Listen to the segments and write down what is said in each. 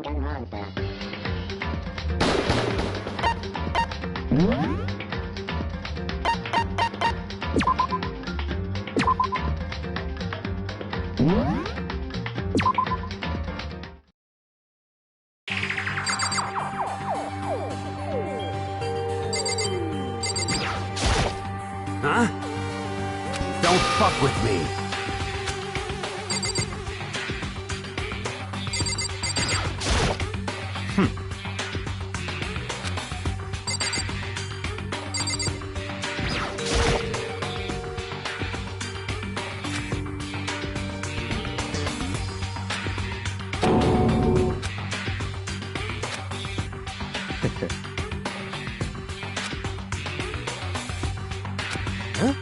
Danganronpa. Huh? Don't fuck with me. Huh?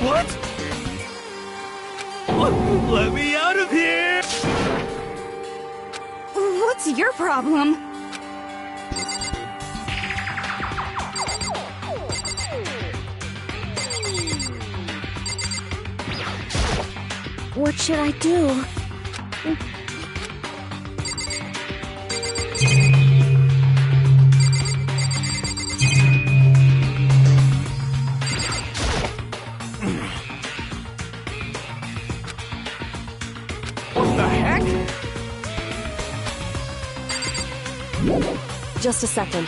What? Let me out of here! What's your problem? What should I do? What the heck? Just a second.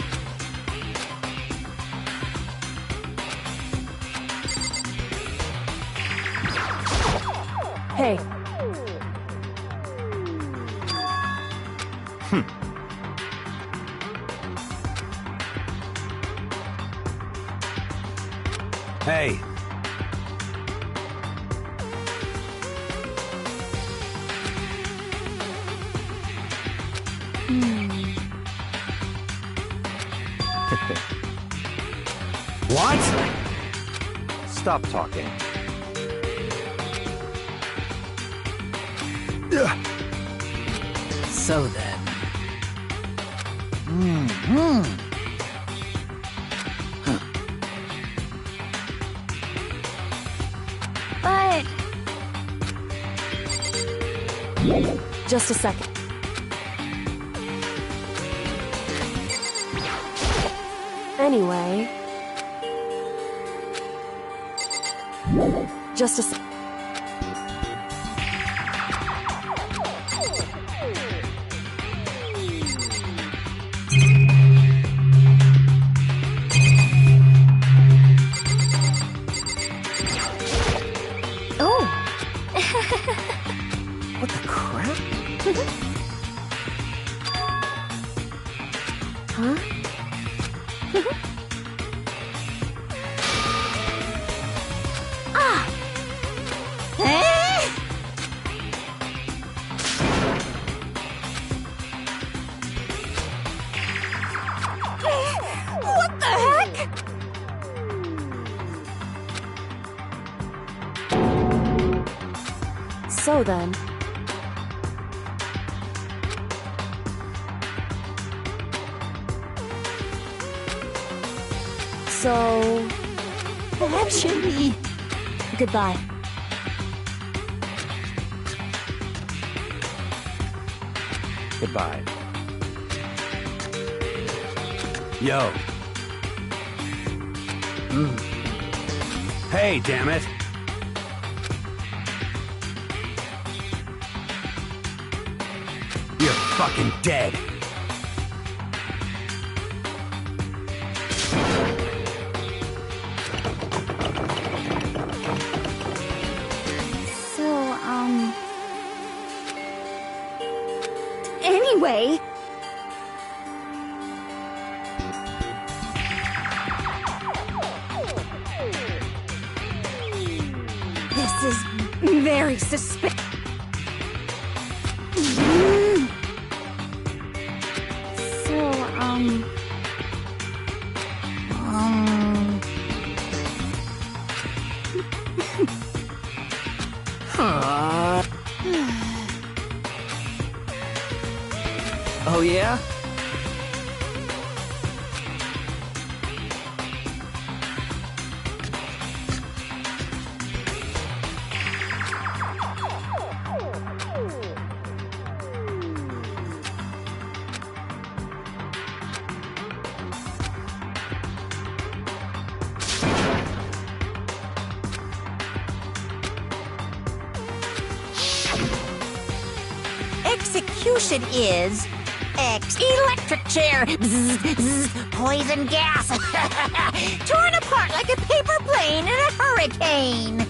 Hey. Hey. What? Stop talking. So then. But... Just a second. Anyway... Just a second. What the crap? Huh? Ah! What the heck? So then... So... That should be... Goodbye. Goodbye. Yo. Hey, damn it. You're fucking dead. Anyway... This is very suspicious. So, Oh yeah? execution is electric chair, bzz, bzz, poison gas, torn apart like a paper plane in a hurricane.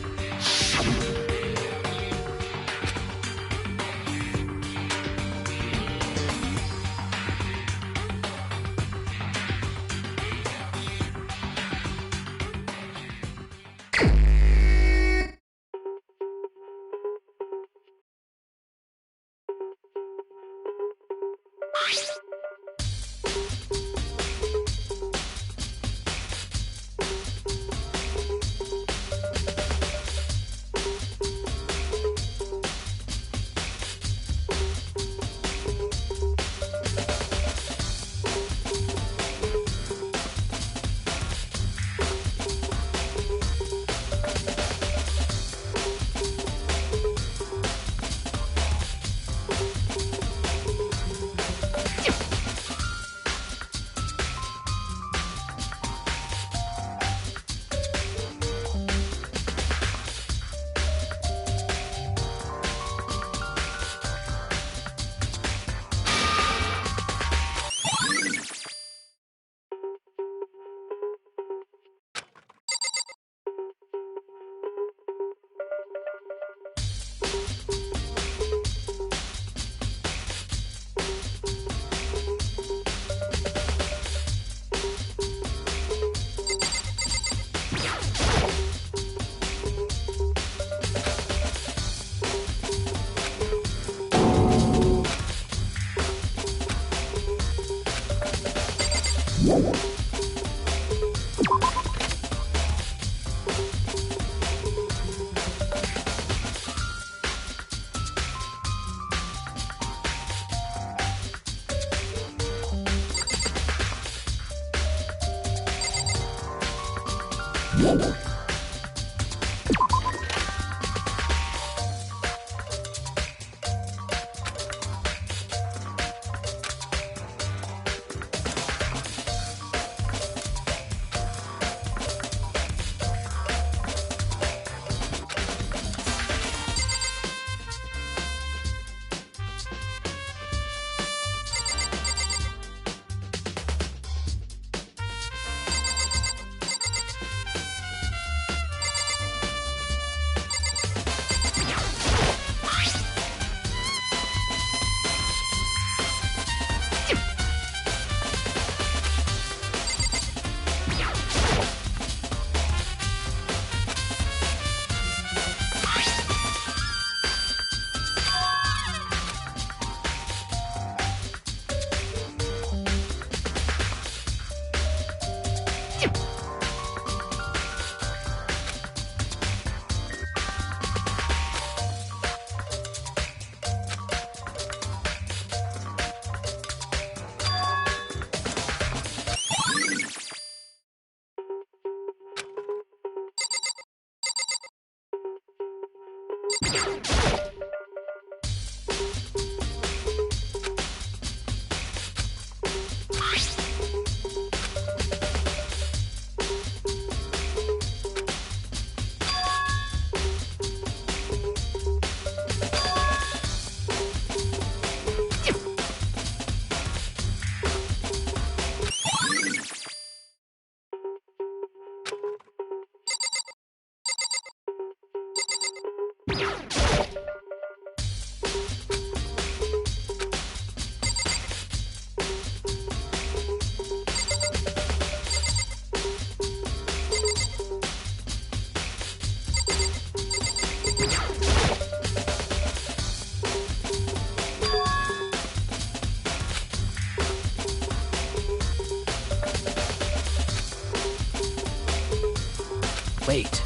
Wait.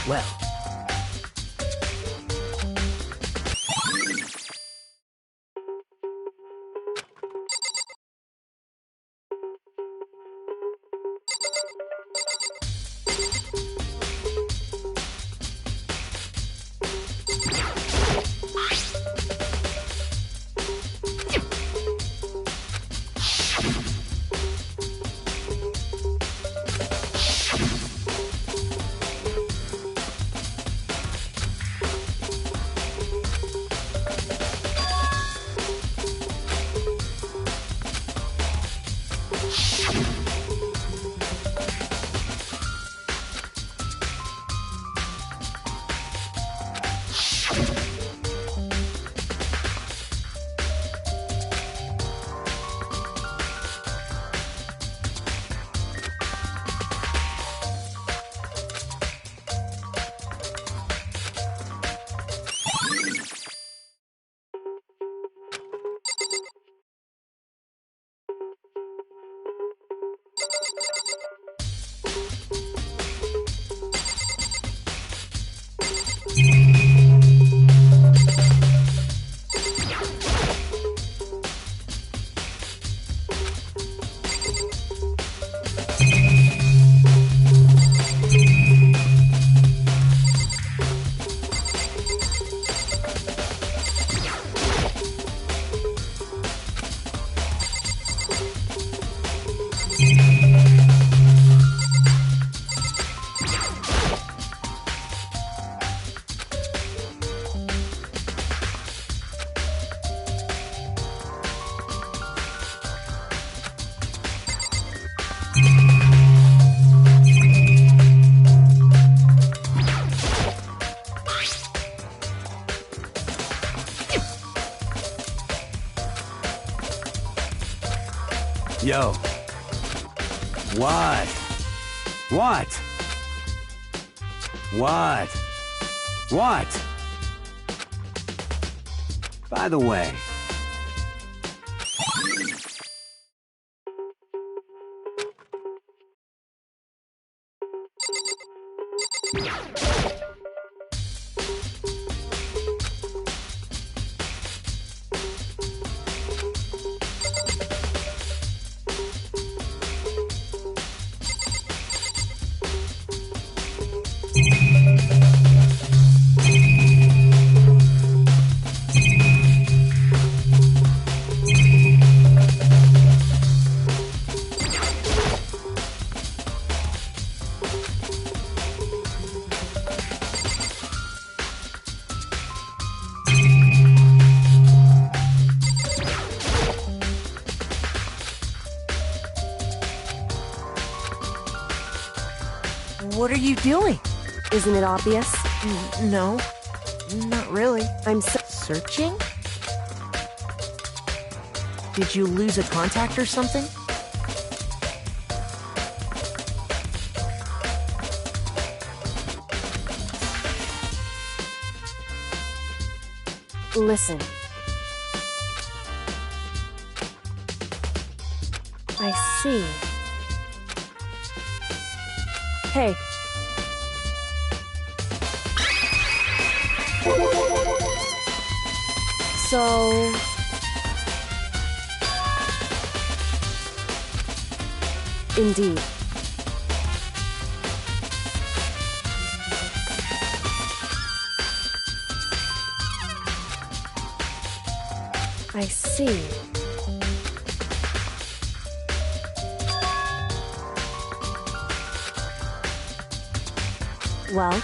Well. Yo. What? What? What? What? By the way... What are you doing? Isn't it obvious? No, not really. I'm Searching? Did you lose a contact or something? Listen. I see. Hey. So... Indeed. I see. Well?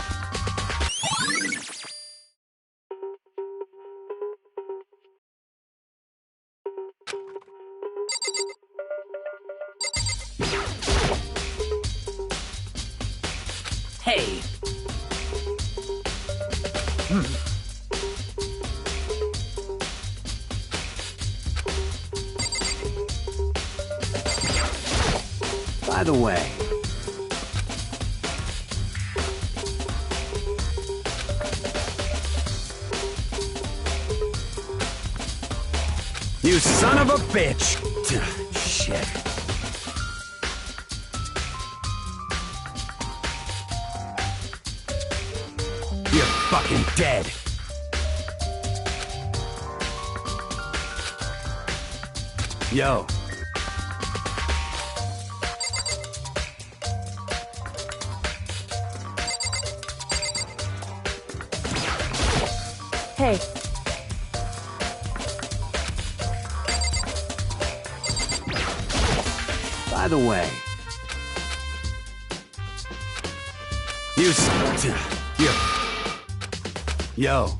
Hey! By the way... You son of a bitch! Shit. You're fucking dead. Yo. Hey. By the way... You Yo.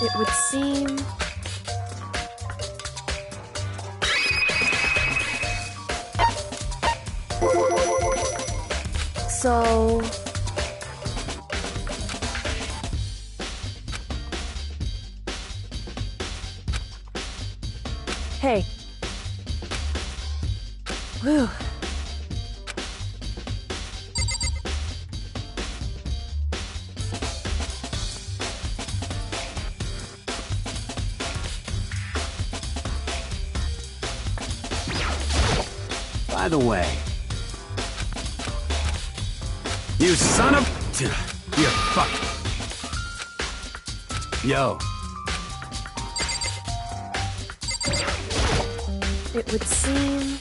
It would seem... So... Hey. Whew. By the way, you son of... You fuck... Yo, It would seem...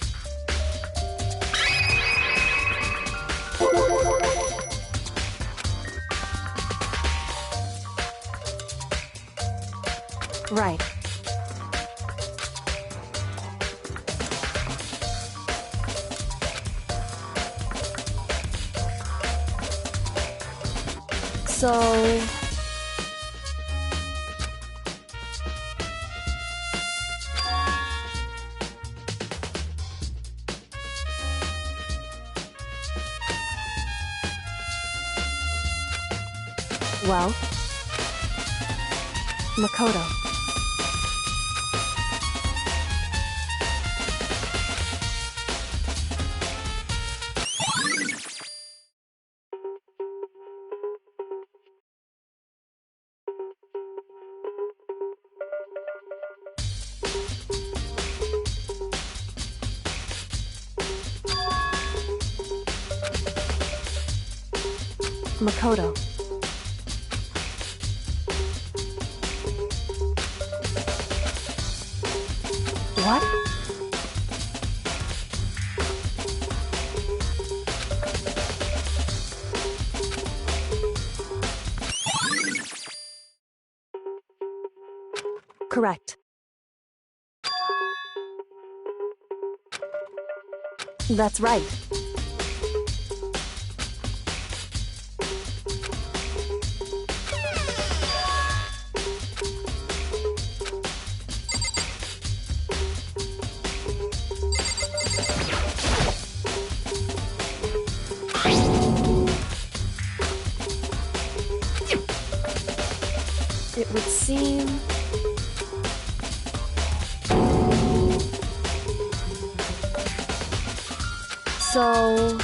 Right. So... Well... Makoto. Makoto. What? Correct. That's right. It would seem... So...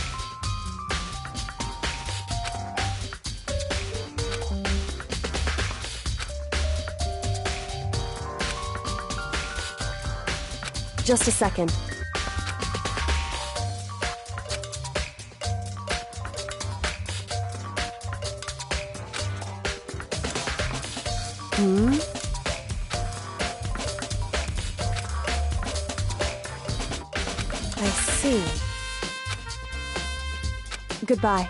Just a second. I see. Goodbye.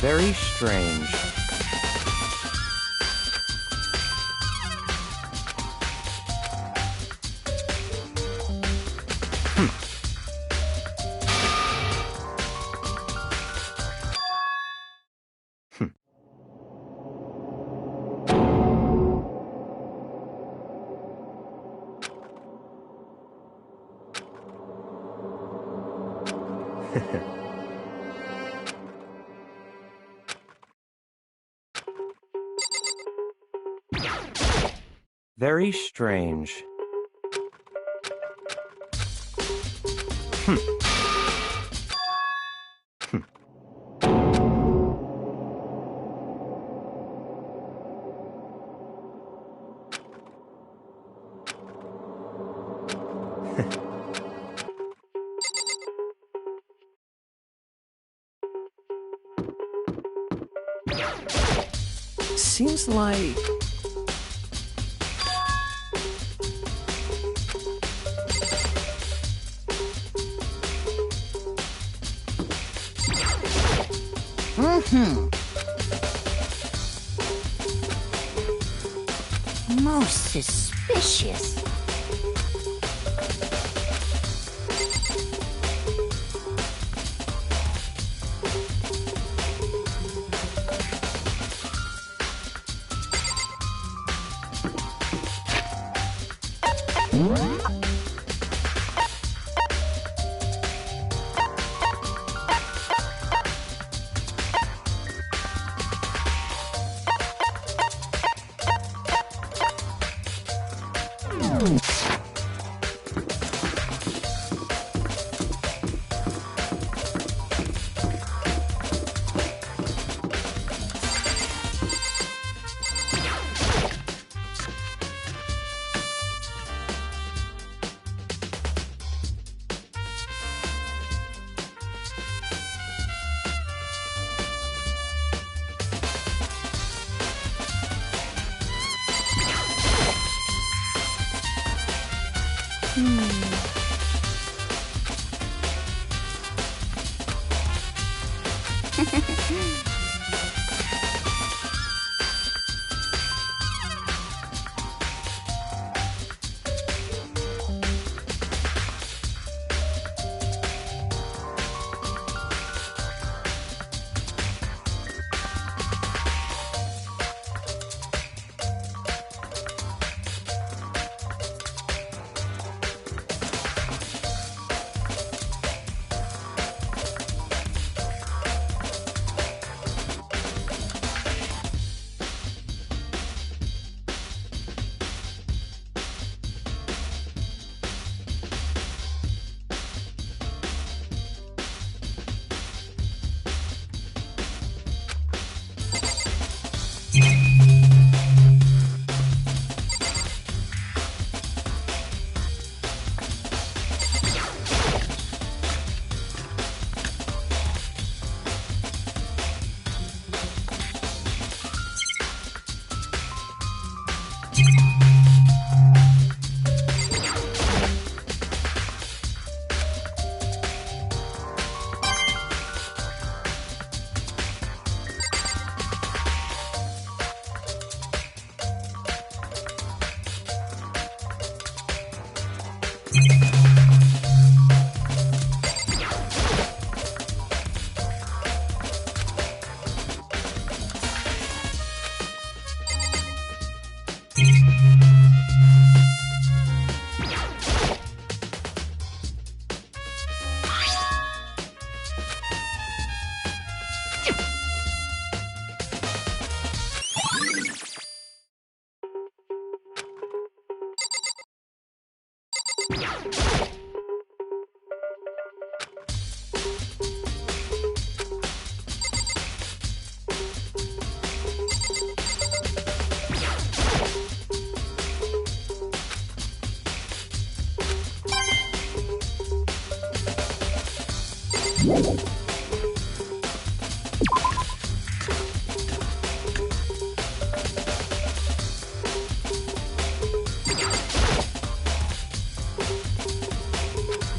Very strange. Very strange. Seems like... Most suspicious.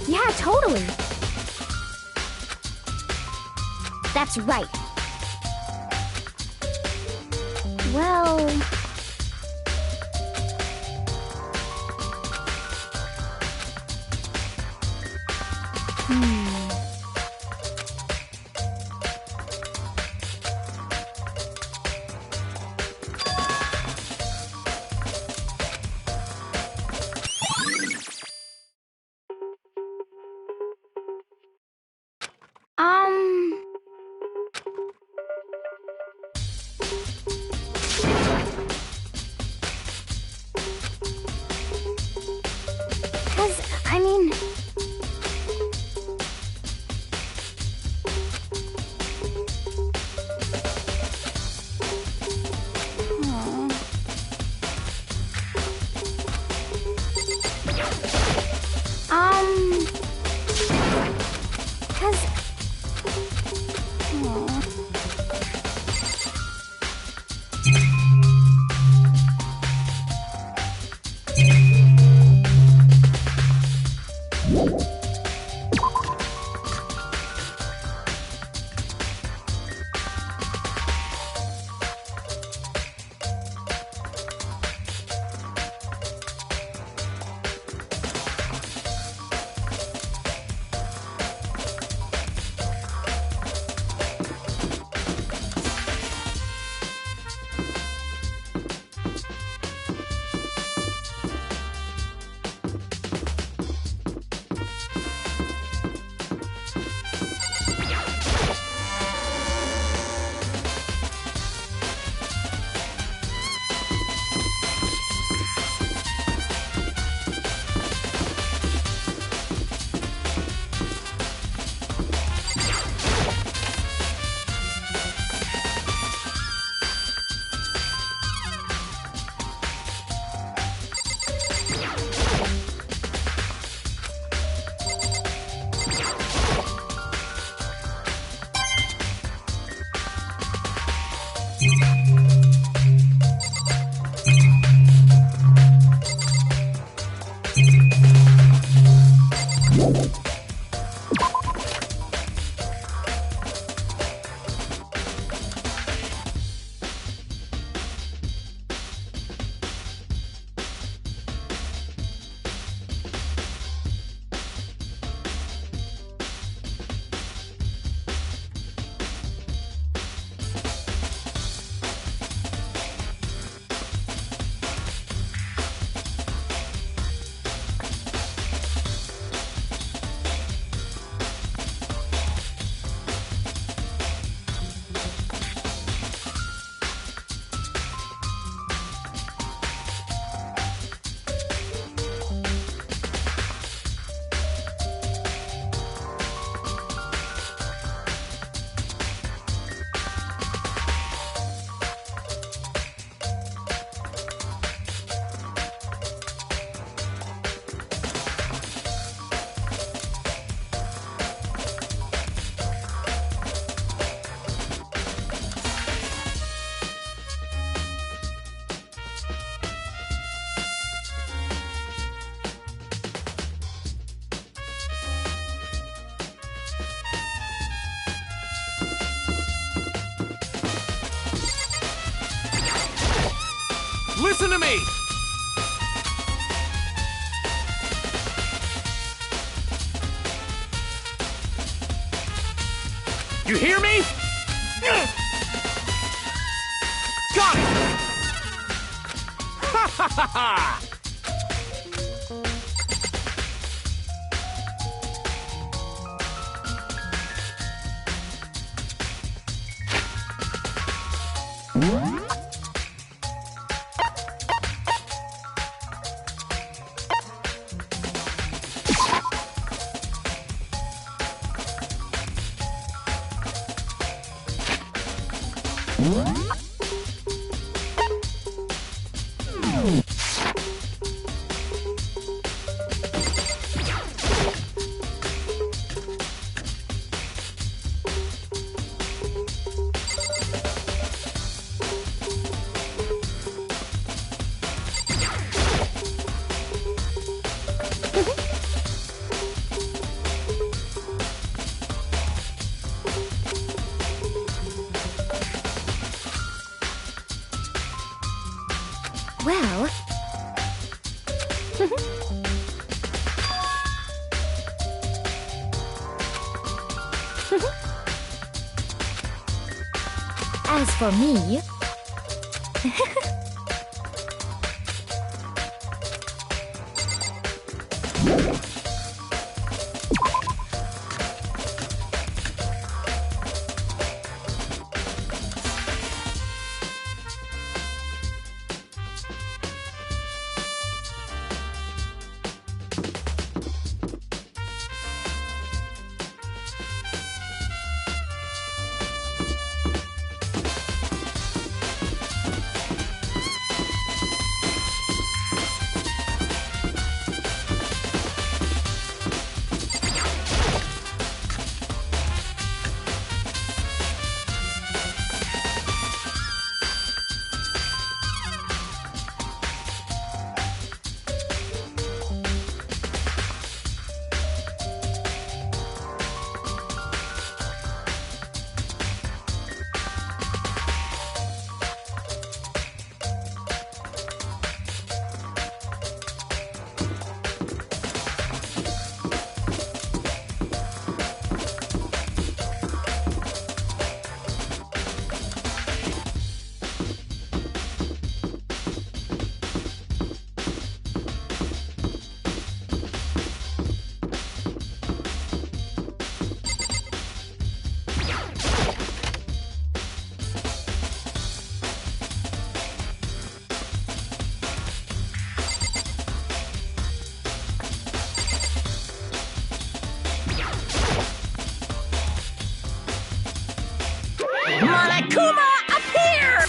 Yeah, totally. That's right. Well... Listen to me! You hear me? Got it! Ha ha ha ha! Well... As for me... Monokuma, appear!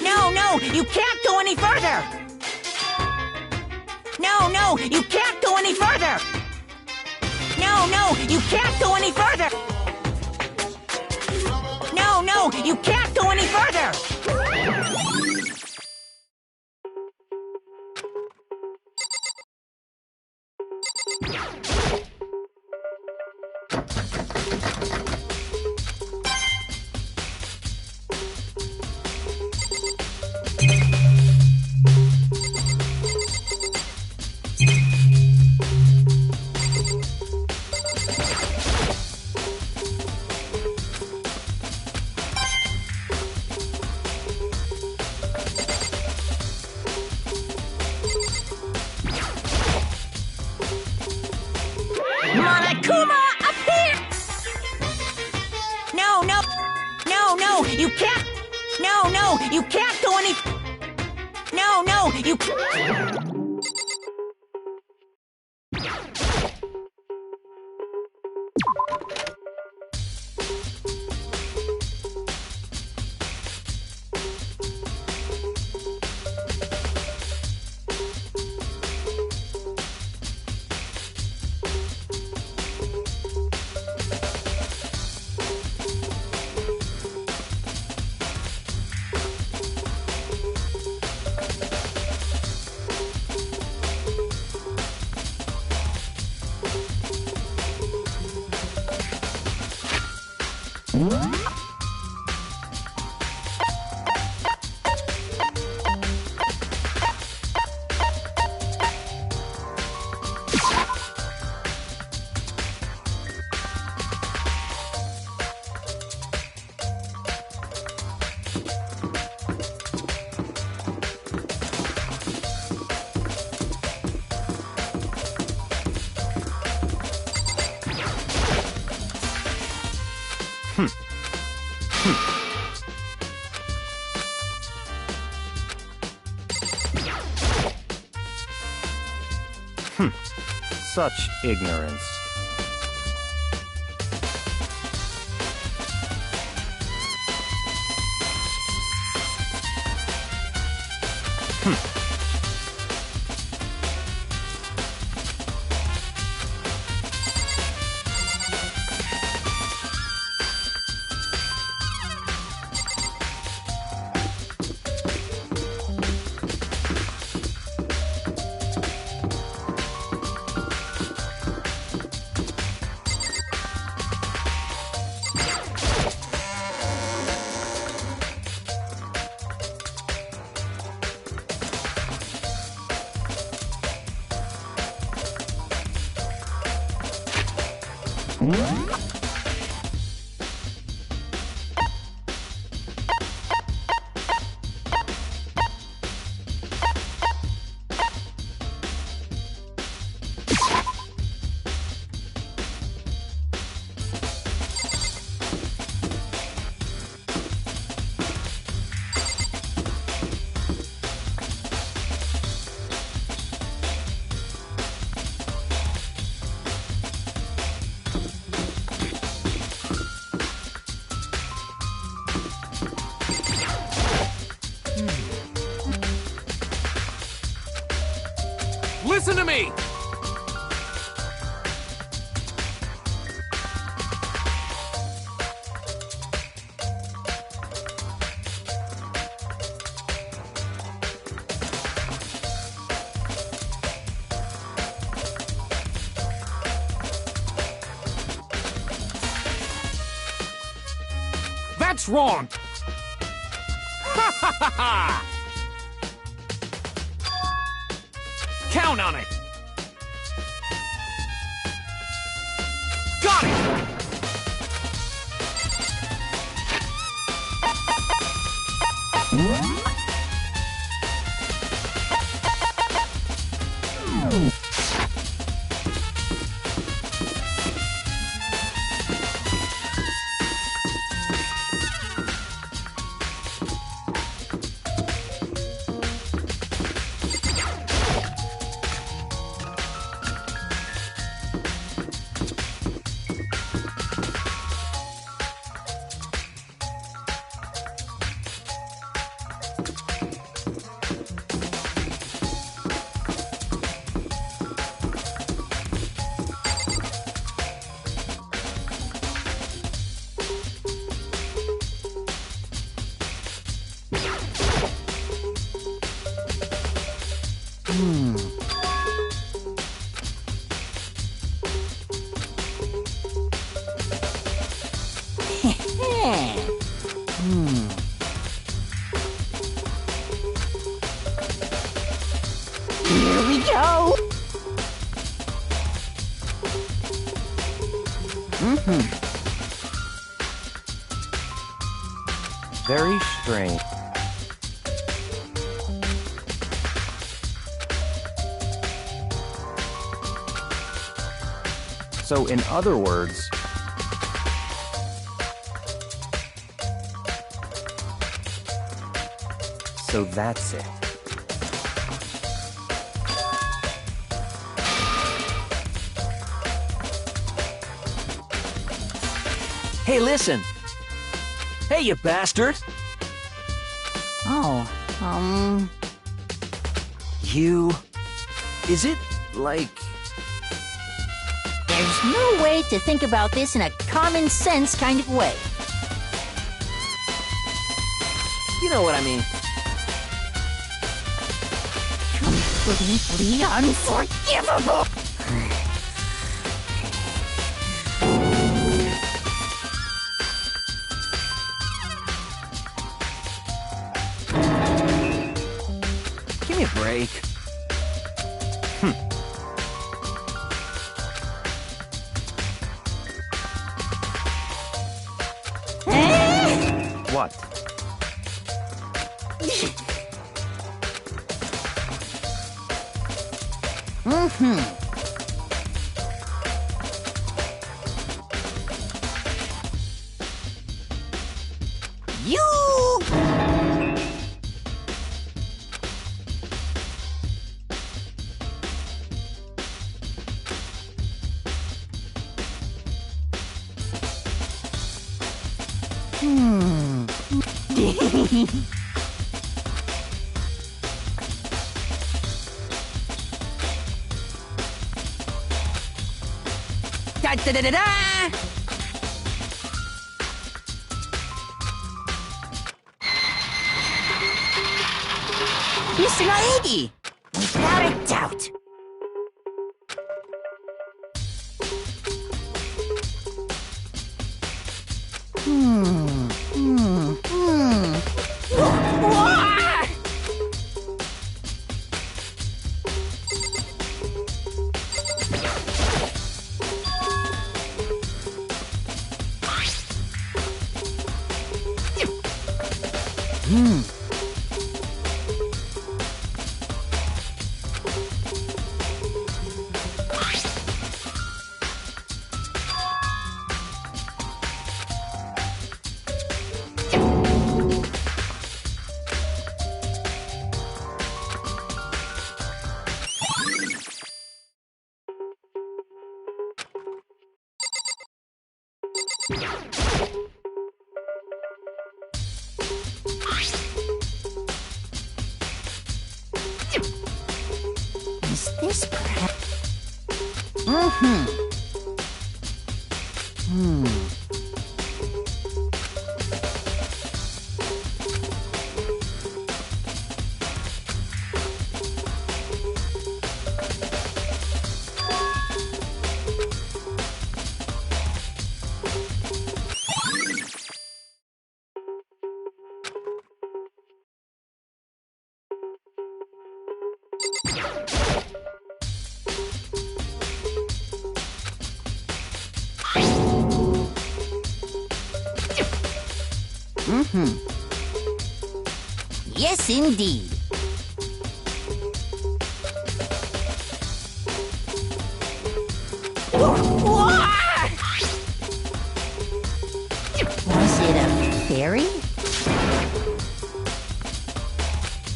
No, you can't go any further! No, you can't go any further! No, you can't go any further! No, you can't go any further! Monokuma, appear! No, you can't! No, you can't go any... No, you... Such ignorance. Listen to me! That's wrong! Ha ha ha ha! Count on it! Got it! Here we go. Very strange. So, in other words, so that's it. Hey, listen! Hey, you bastard! Oh, You... Is it, like... there's no way to think about this in a common sense kind of way. You know what I mean. Completely unforgivable. Give me a break. What? You! Da da da da da! Mr. Naegi! Without a doubt! Wah! Is this perhaps... Yes, indeed. Was it a fairy?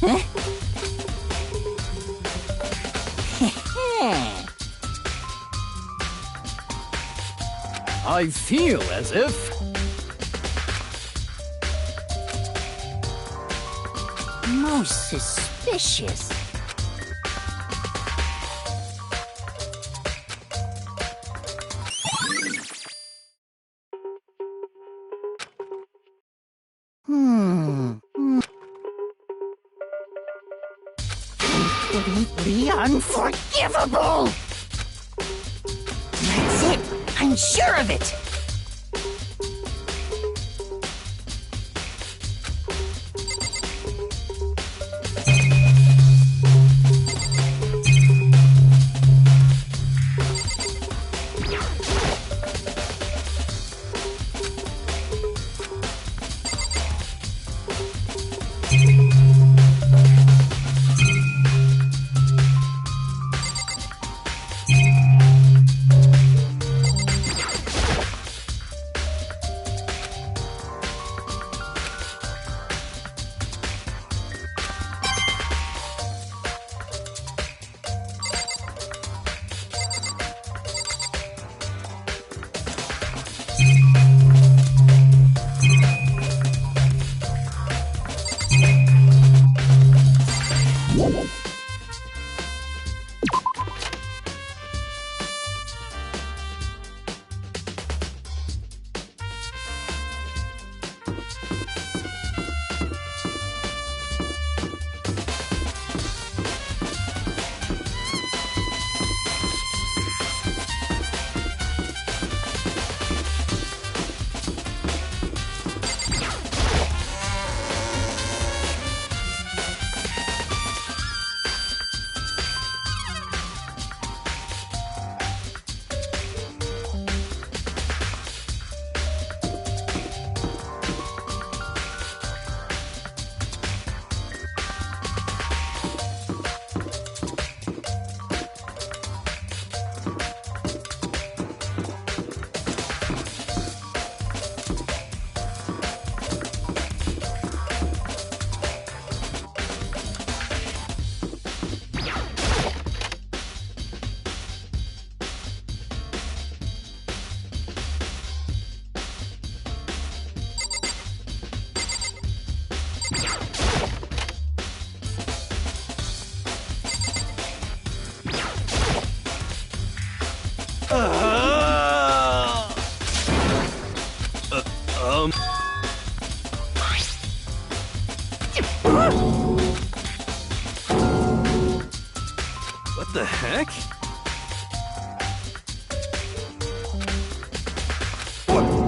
Huh? I feel as if... Most suspicious. Completely unforgivable! That's it! I'm sure of it! What the heck? What?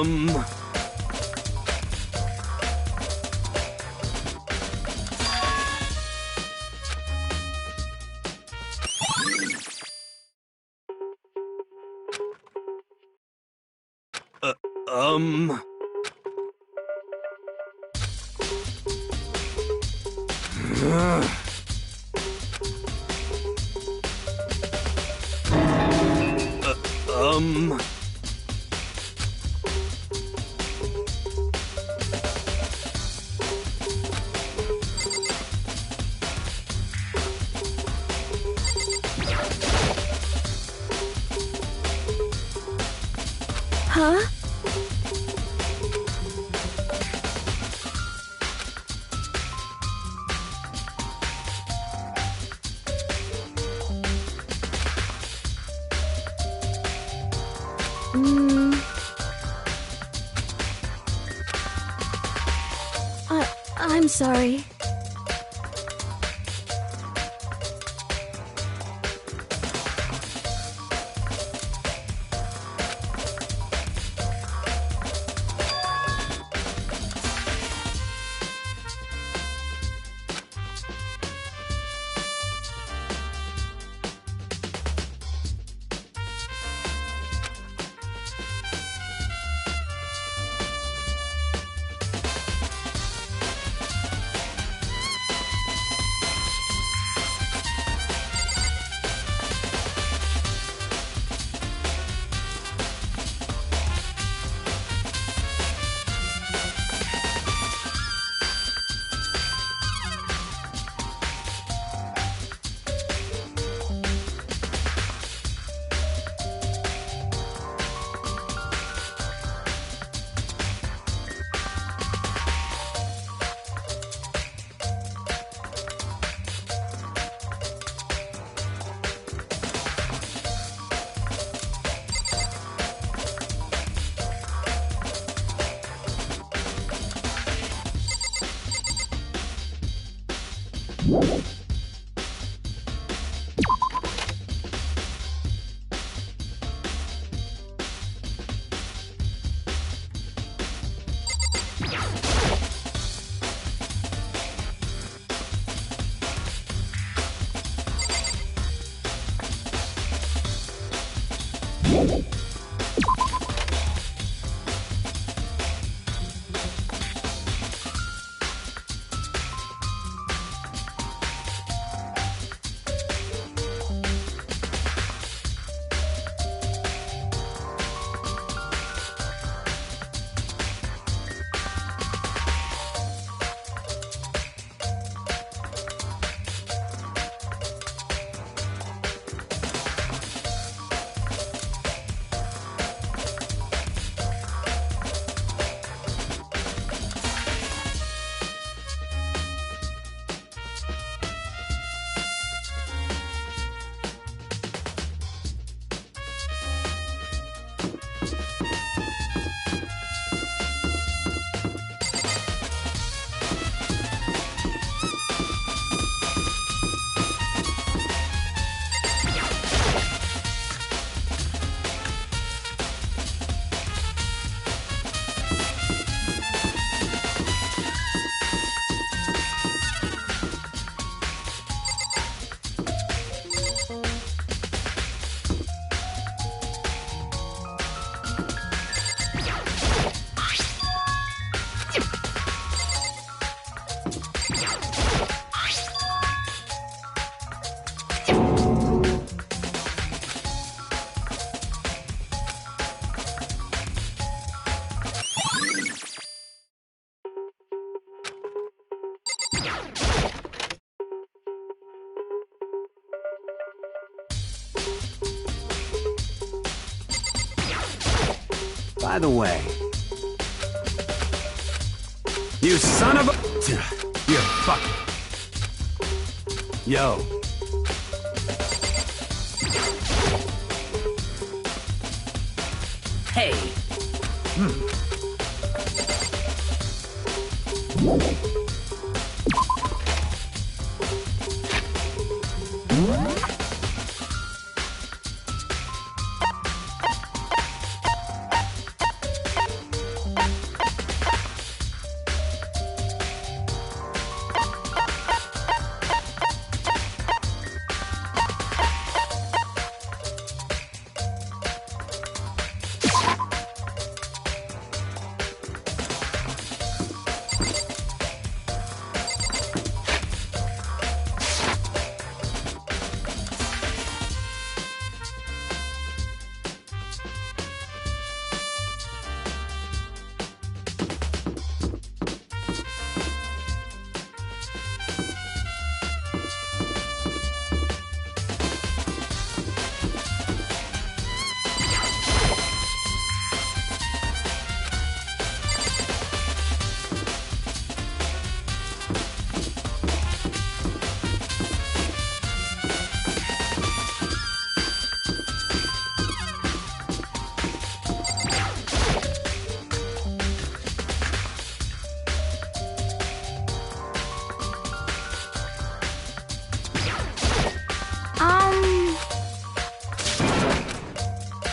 Um... Huh? I'm sorry. By the way, You son of a... You fuck... Yo. Hey.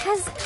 Has...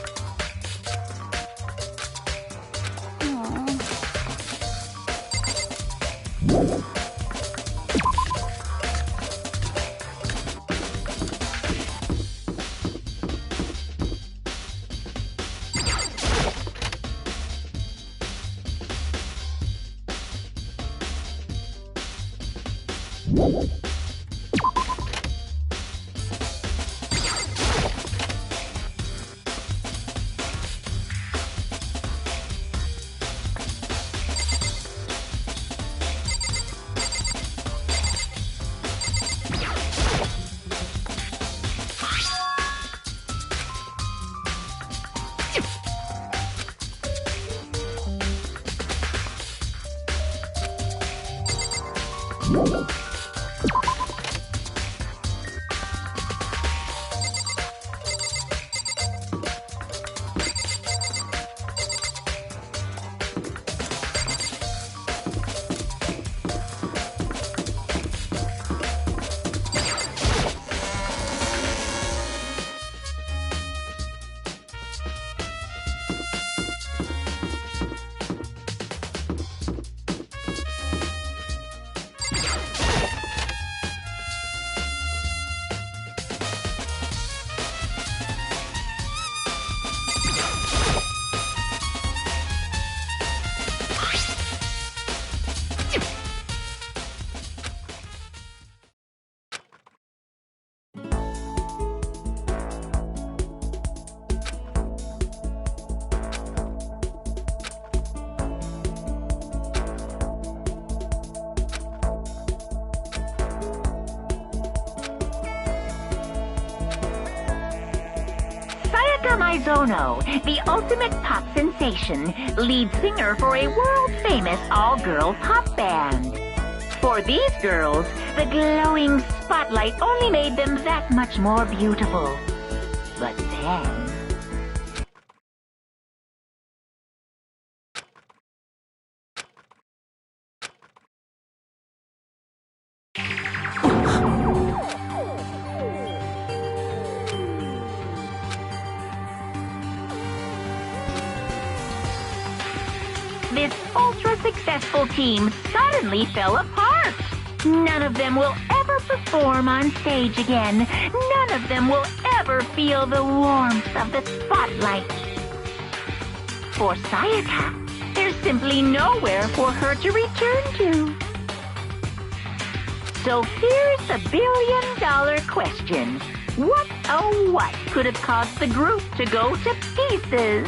Mizono, the ultimate pop sensation, lead singer for a world-famous all-girl pop band. For these girls, the glowing spotlight only made them that much more beautiful. But then... this ultra-successful team suddenly fell apart. None of them will ever perform on stage again. None of them will ever feel the warmth of the spotlight. For Sayaka, there's simply nowhere for her to return to. So here's the billion-dollar question. What, oh what, could have caused the group to go to pieces?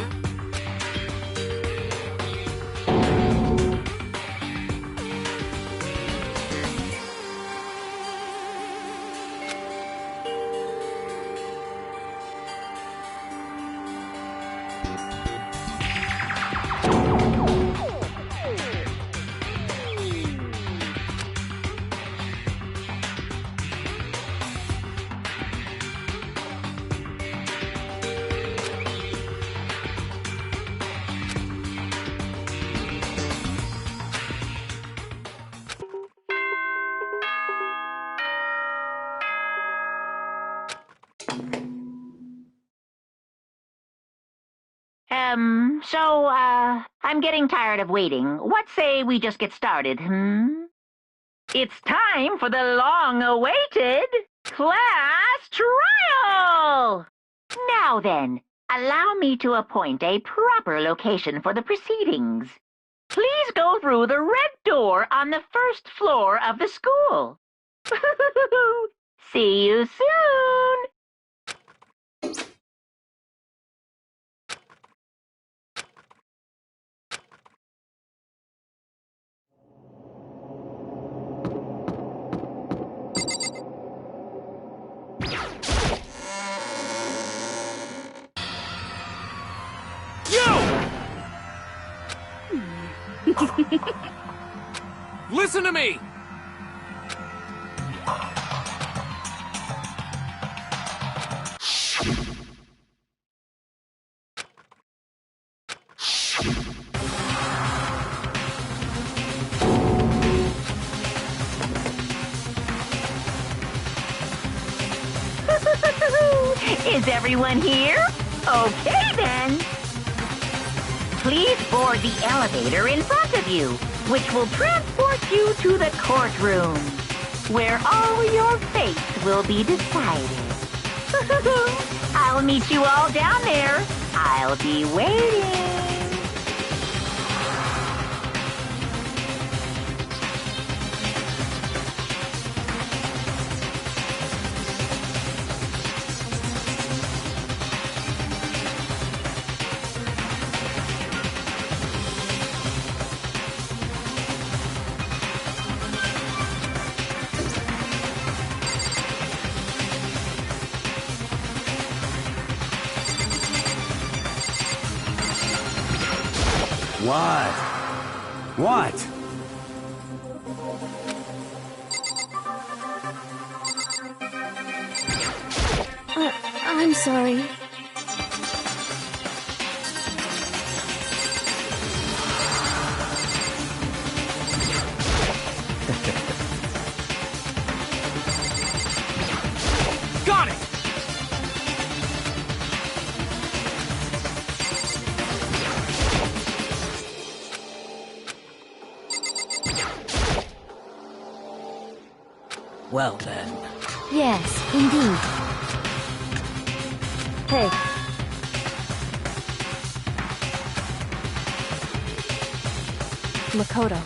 I'm getting tired of waiting. What say we just get started, It's time for the long-awaited class trial! Now then, allow me to appoint a proper location for the proceedings. Please go through the red door on the first floor of the school. See you soon! Listen to me! Is everyone here? Okay, then. Please board the elevator in front of you, which will transport you to the courtroom, where all your fates will be decided. I'll meet you all down there. I'll be waiting. What? What? I'm sorry. Got it! Well then. Yes, indeed. Hey. Makoto.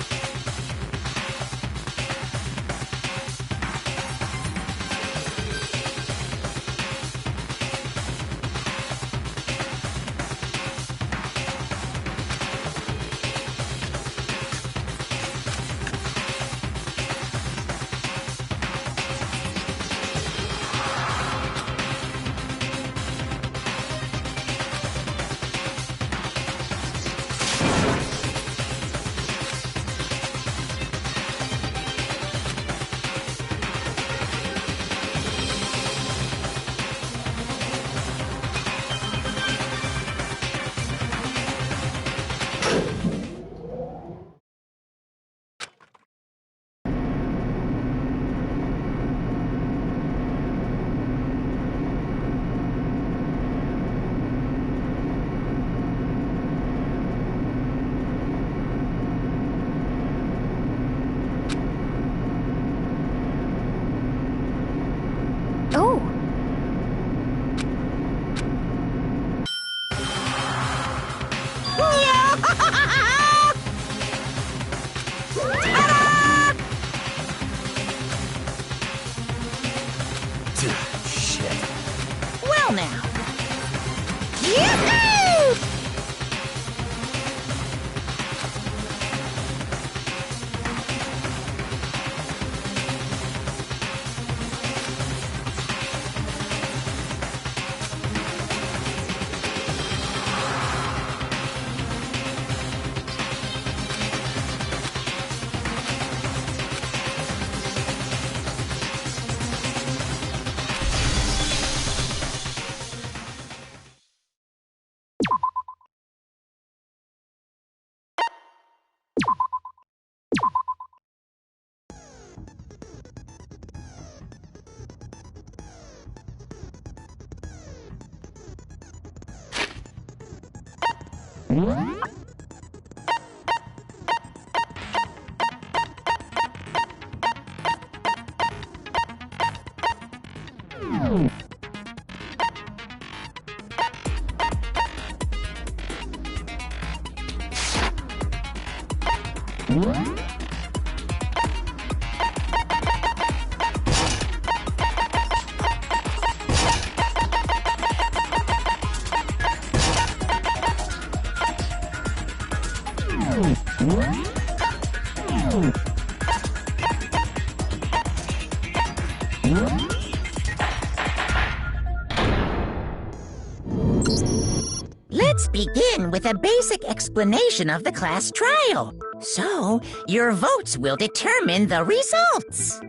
Let's begin with a basic explanation of the class trial. So, your votes will determine the results.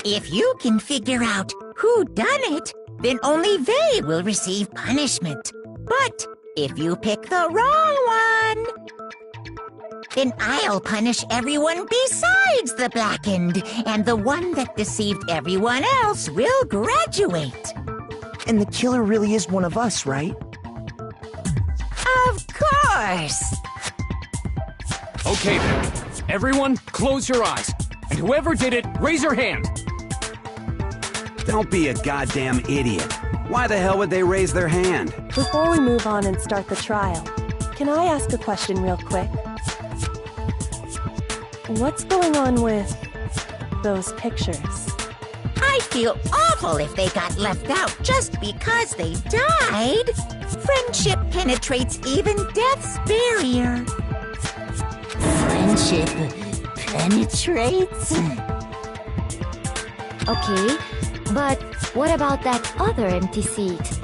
If you can figure out who done it, then only they will receive punishment. But if you pick the wrong one, then I'll punish everyone besides the blackened, and the one that deceived everyone else will graduate. And the killer really is one of us, right? Of course! Okay then. Everyone, close your eyes. And whoever did it, raise your hand. Don't be a goddamn idiot. Why the hell would they raise their hand? Before we move on and start the trial, can I ask a question real quick? What's going on with those pictures? I feel awful if they got left out just because they died. Friendship penetrates even death's barrier. Friendship penetrates? Okay, but what about that other empty seat?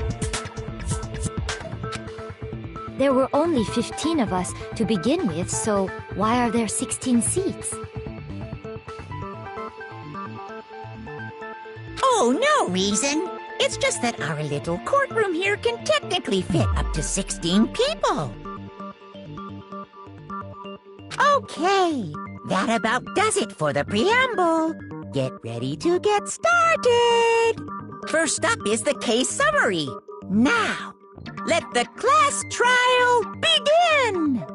There were only 15 of us to begin with, so why are there 16 seats? Oh, no reason. It's just that our little courtroom here can technically fit up to 16 people. Okay, that about does it for the preamble. Get ready to get started. First up is the case summary. Now, let the class trial begin!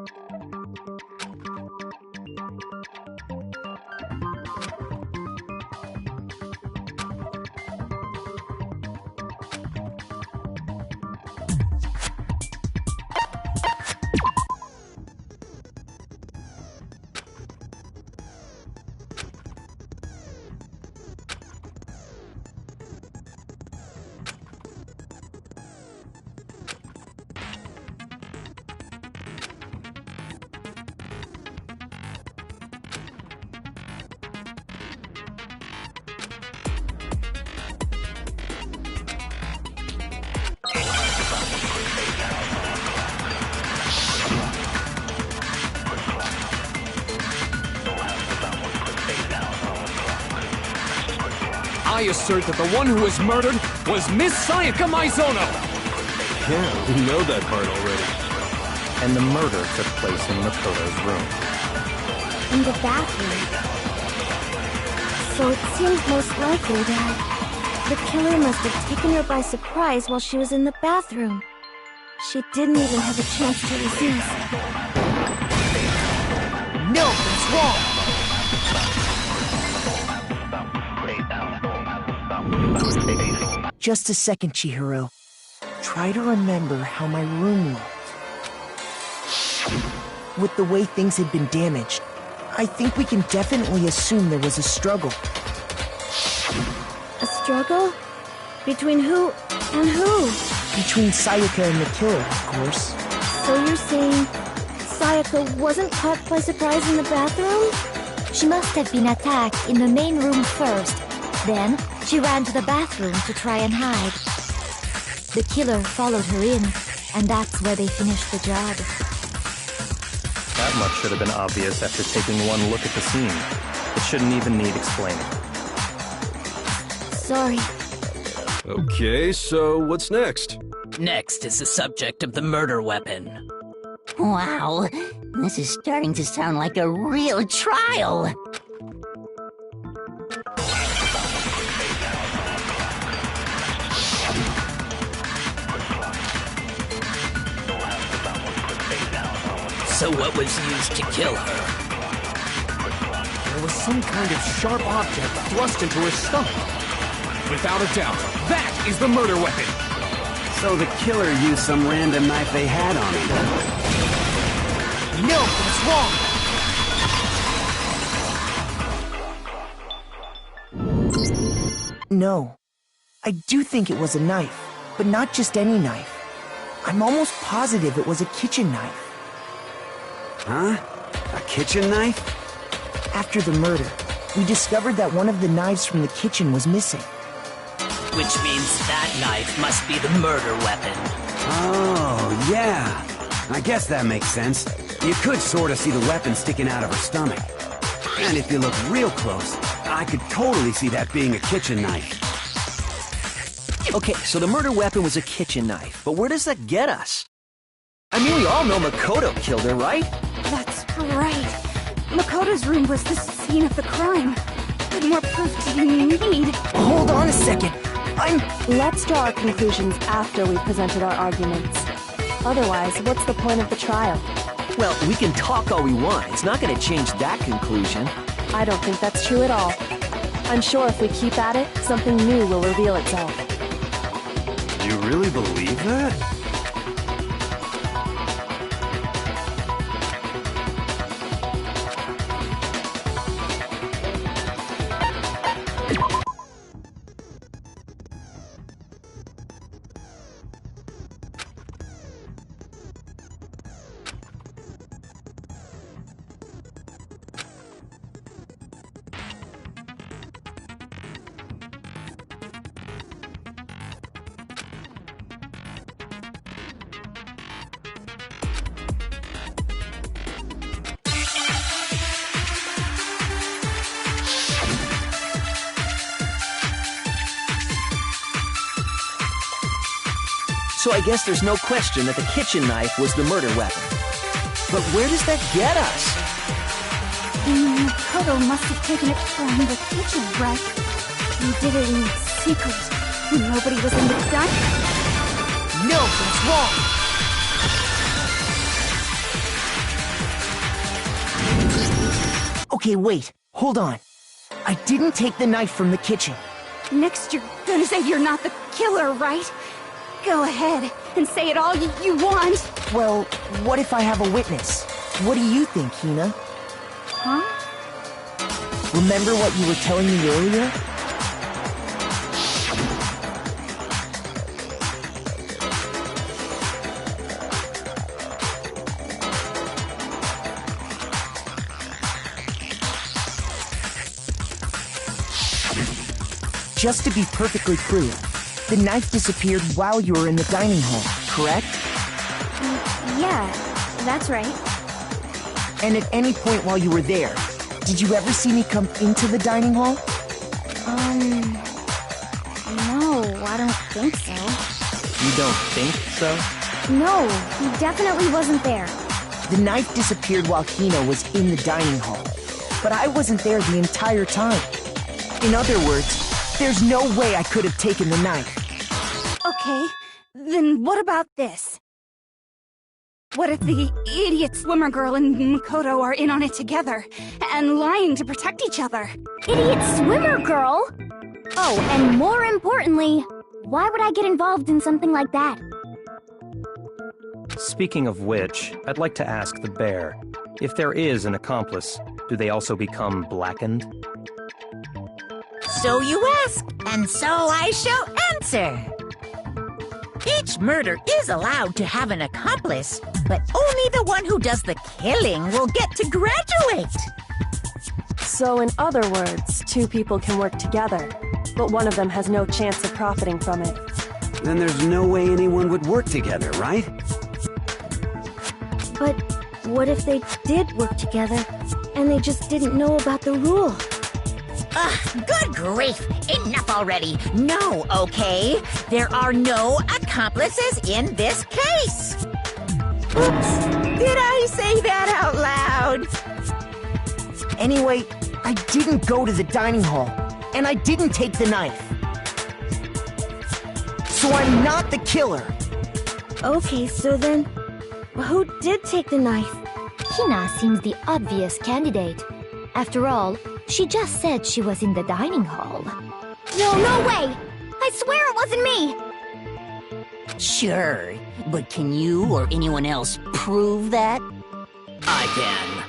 I assert that the one who was murdered was Miss Sayaka Maizono! Yeah, we know that part already. And the murder took place in Makoto's room. In the bathroom. So it seems most likely that the killer must have taken her by surprise while she was in the bathroom. She didn't even have a chance to resist. No, that's wrong! Just a second, Chihiro. Try to remember how my room looked. With the way things had been damaged, I think we can definitely assume there was a struggle. A struggle? Between who and who? Between Sayaka and the killer, of course. So you're saying Sayaka wasn't caught by surprise in the bathroom? She must have been attacked in the main room first. Then, she ran to the bathroom to try and hide. The killer followed her in, and that's where they finished the job. That much should have been obvious after taking one look at the scene. It shouldn't even need explaining. Sorry. Okay, so what's next? Next is the subject of the murder weapon. Wow, this is starting to sound like a real trial. So what was used to kill her? There was some kind of sharp object thrust into her stomach. Without a doubt, that is the murder weapon. So the killer used some random knife they had on him. No, that's wrong! No. I do think it was a knife, but not just any knife. I'm almost positive it was a kitchen knife. Huh? A kitchen knife? After the murder, we discovered that one of the knives from the kitchen was missing. Which means that knife must be the murder weapon. Oh, yeah. I guess that makes sense. You could sort of see the weapon sticking out of her stomach. And if you look real close, I could totally see that being a kitchen knife. Okay, so the murder weapon was a kitchen knife, but where does that get us? I mean, we all know Makoto killed her, right? That's right. Makoto's room was the scene of the crime. What more proof do you need? Hold on a second. Let's draw our conclusions after we've presented our arguments. Otherwise, what's the point of the trial? Well, we can talk all we want. It's not going to change that conclusion. I don't think that's true at all. I'm sure if we keep at it, something new will reveal itself. You really believe that? So I guess there's no question that the kitchen knife was the murder weapon. But where does that get us? Makoto must have taken it from the kitchen, right? He did it in secret, when nobody was in the dining. No, that's wrong! Okay, wait. Hold on. I didn't take the knife from the kitchen. Next, you're gonna say you're not the killer, right? Go ahead and say it all you want. Well, what if I have a witness? What do you think, Hina? Huh? Remember what you were telling me earlier? Just to be perfectly clear, the knife disappeared while you were in the dining hall, correct? Yeah, that's right. And at any point while you were there, did you ever see me come into the dining hall? No, I don't think so. You don't think so? No, he definitely wasn't there. The knife disappeared while Hina was in the dining hall, but I wasn't there the entire time. In other words, there's no way I could have taken the knife. Okay, then what about this? What if the idiot swimmer girl and Makoto are in on it together, and lying to protect each other? Idiot swimmer girl? Oh, and more importantly, why would I get involved in something like that? Speaking of which, I'd like to ask the bear, if there is an accomplice, do they also become blackened? So you ask, and so I shall answer. Each murder is allowed to have an accomplice, but only the one who does the killing will get to graduate. So in other words, two people can work together, but one of them has no chance of profiting from it. Then there's no way anyone would work together, right? But what if they did work together, and they just didn't know about the rule? Good grief! Enough already! No, okay? There are no accomplices in this case! Oops! Did I say that out loud? Anyway, I didn't go to the dining hall, and I didn't take the knife. So I'm not the killer. Okay, so then, who did take the knife? Hina seems the obvious candidate. After all, she just said she was in the dining hall. No way! I swear it wasn't me! Sure, but can you or anyone else prove that? I can.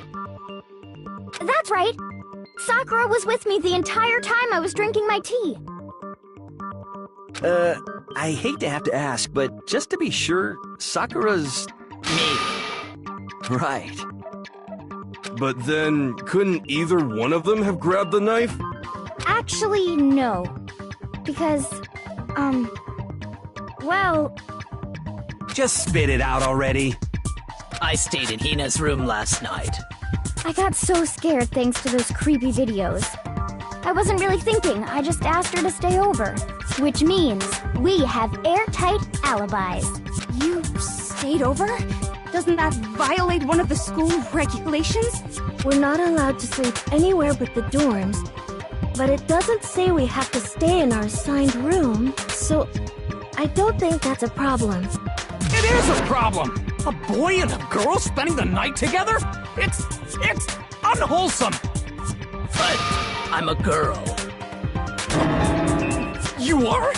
That's right. Sakura was with me the entire time I was drinking my tea. I hate to have to ask, but just to be sure, Sakura's... Me. Right. But then, couldn't either one of them have grabbed the knife? Actually, no. Because, well... Just spit it out already. I stayed in Hina's room last night. I got so scared thanks to those creepy videos. I wasn't really thinking, I just asked her to stay over. Which means we have airtight alibis. You stayed over? Doesn't that violate one of the school regulations? We're not allowed to sleep anywhere but the dorms, but it doesn't say we have to stay in our assigned room, so I don't think that's a problem. It is a problem! A boy and a girl spending the night together? It's unwholesome! But I'm a girl. You are?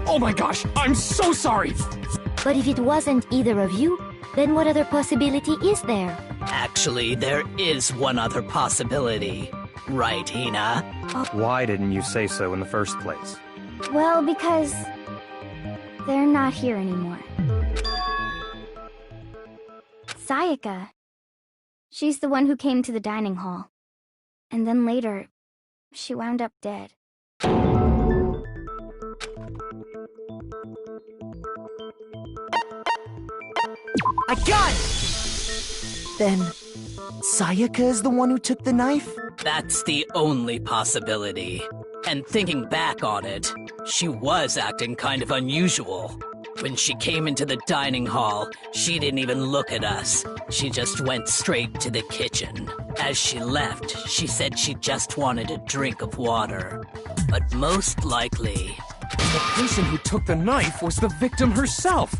Oh my gosh, I'm so sorry! But if it wasn't either of you, then what other possibility is there? Actually, there is one other possibility. Right, Hina? Why didn't you say so in the first place? Well, because... they're not here anymore. Sayaka. She's the one who came to the dining hall. And then later, she wound up dead. I got it! Then, Sayaka is the one who took the knife? That's the only possibility. And thinking back on it, she was acting kind of unusual. When she came into the dining hall, she didn't even look at us. She just went straight to the kitchen. As she left, she said she just wanted a drink of water. But most likely... the person who took the knife was the victim herself.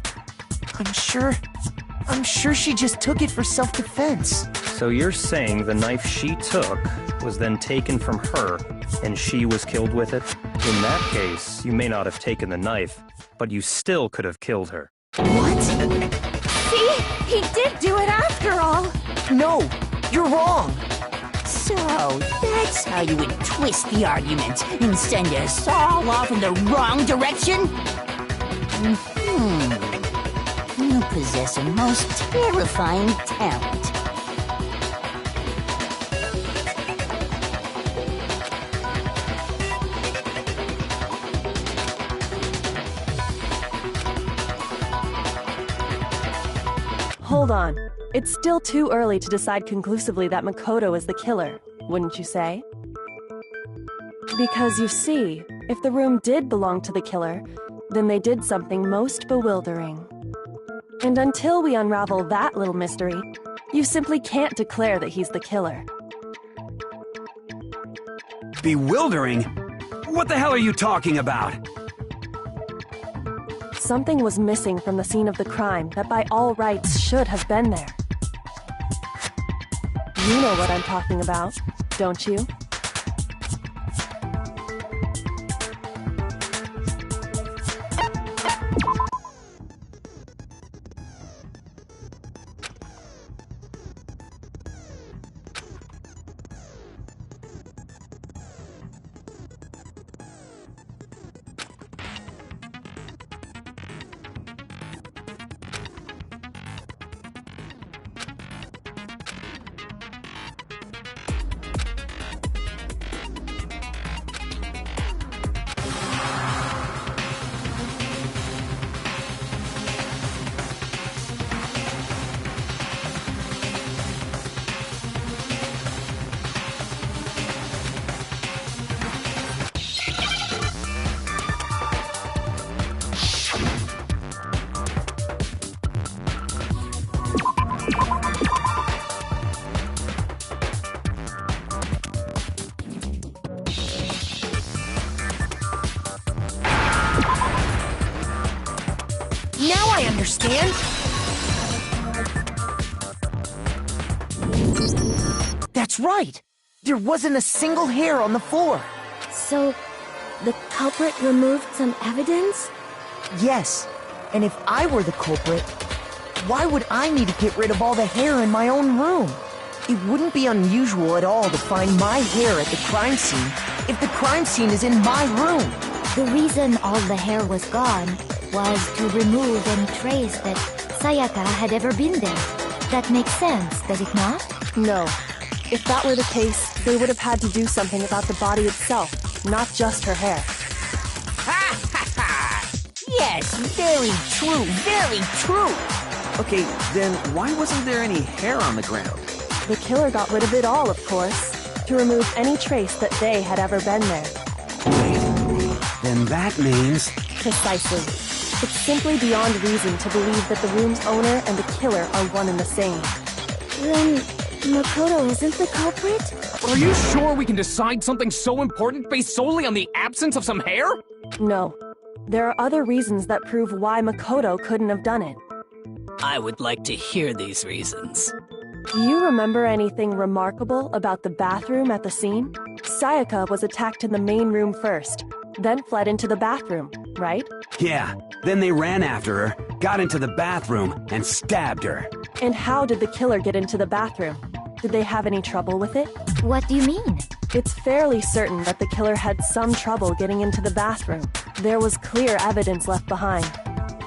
I'm sure she just took it for self-defense. So you're saying the knife she took was then taken from her, and she was killed with it? In that case, you may not have taken the knife, but you still could have killed her. What? See? He did do it after all! No, you're wrong! So, that's how you would twist the argument and send us all off in the wrong direction? You possess a most terrifying talent. Hold on. It's still too early to decide conclusively that Makoto is the killer, wouldn't you say? Because you see, if the room did belong to the killer, then they did something most bewildering. And until we unravel that little mystery, you simply can't declare that he's the killer. Bewildering? What the hell are you talking about? Something was missing from the scene of the crime that by all rights should have been there. You know what I'm talking about, don't you? Now I understand! right! There wasn't a single hair on the floor! So, the culprit removed some evidence? Yes, and if I were the culprit, why would I need to get rid of all the hair in my own room? It wouldn't be unusual at all to find my hair at the crime scene if the crime scene is in my room. The reason all the hair was gone was to remove any trace that Sayaka had ever been there. That makes sense, does it not? No. If that were the case, they would have had to do something about the body itself, not just her hair. Yes, very true, very true. Okay, then why wasn't there any hair on the ground? The killer got rid of it all, of course, to remove any trace that they had ever been there. Wait, then that means... Precisely. It's simply beyond reason to believe that the room's owner and the killer are one and the same. Then, Makoto isn't the culprit? Are you sure we can decide something so important based solely on the absence of some hair? No. There are other reasons that prove why Makoto couldn't have done it. I would like to hear these reasons. Do you remember anything remarkable about the bathroom at the scene? Sayaka was attacked in the main room first, then fled into the bathroom, right? Yeah, then they ran after her, got into the bathroom, and stabbed her. And how did the killer get into the bathroom? Did they have any trouble with it? What do you mean? It's fairly certain that the killer had some trouble getting into the bathroom. There was clear evidence left behind.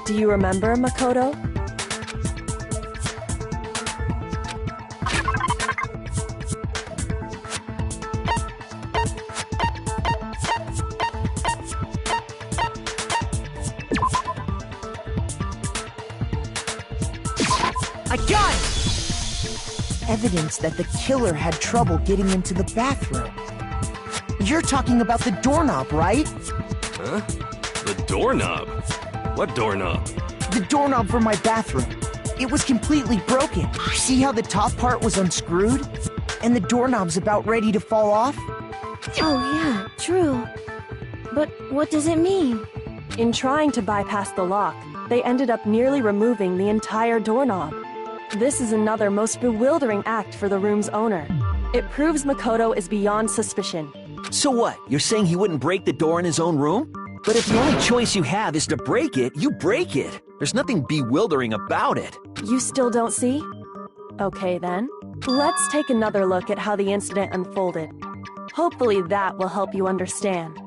Do you remember, Makoto? I got it! Evidence that the killer had trouble getting into the bathroom. You're talking about the doorknob, right? Huh? The doorknob? What doorknob? The doorknob for my bathroom. It was completely broken. See how the top part was unscrewed? And the doorknob's about ready to fall off? Oh yeah, true. But what does it mean? In trying to bypass the lock, they ended up nearly removing the entire doorknob. This is another most bewildering act for the room's owner. It proves Makoto is beyond suspicion. So what? You're saying he wouldn't break the door in his own room? But if the only choice you have is to break it, you break it. There's nothing bewildering about it. You still don't see? Okay then. Let's take another look at how the incident unfolded. Hopefully that will help you understand.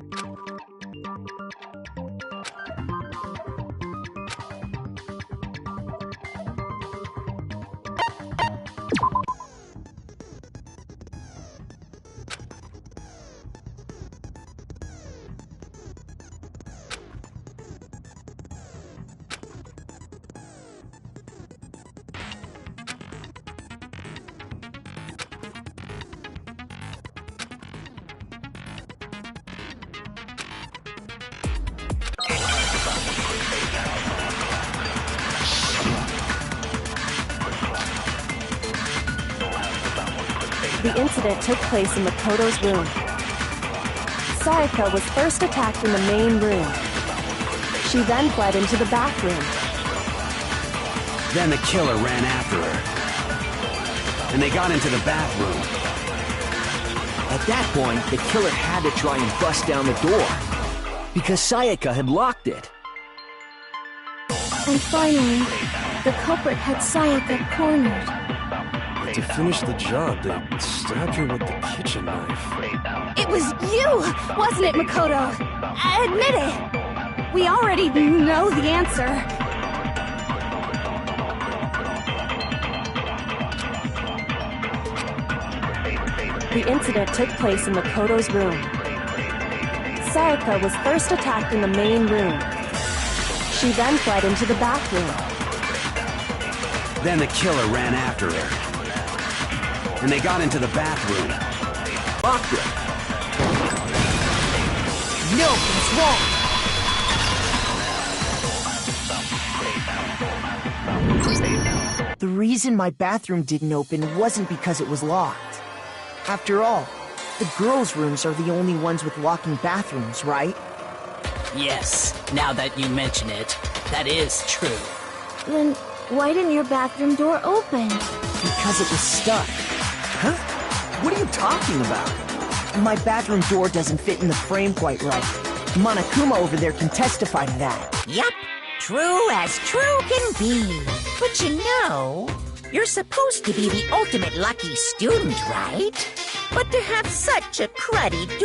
The incident took place in Makoto's room. Sayaka was first attacked in the main room. She then fled into the bathroom. Then the killer ran after her. And they got into the bathroom. At that point, the killer had to try and bust down the door, because Sayaka had locked it. And finally, the culprit had Sayaka cornered. To finish the job, they stabbed her with the kitchen knife. It was you, wasn't it, Makoto? Admit it. We already know the answer. The incident took place in Makoto's room. Sayaka was first attacked in the main room. She then fled into the bathroom. Then the killer ran after her. And they got into the bathroom. Locked it. No, it's wrong! The reason my bathroom didn't open wasn't because it was locked. After all, the girls' rooms are the only ones with locking bathrooms, right? Yes, now that you mention it, that is true. Then why didn't your bathroom door open? Because it was stuck. Huh? What are you talking about? My bathroom door doesn't fit in the frame quite right. Monokuma over there can testify to that. Yup, true as true can be. But you know, you're supposed to be the ultimate lucky student, right? But to have such a cruddy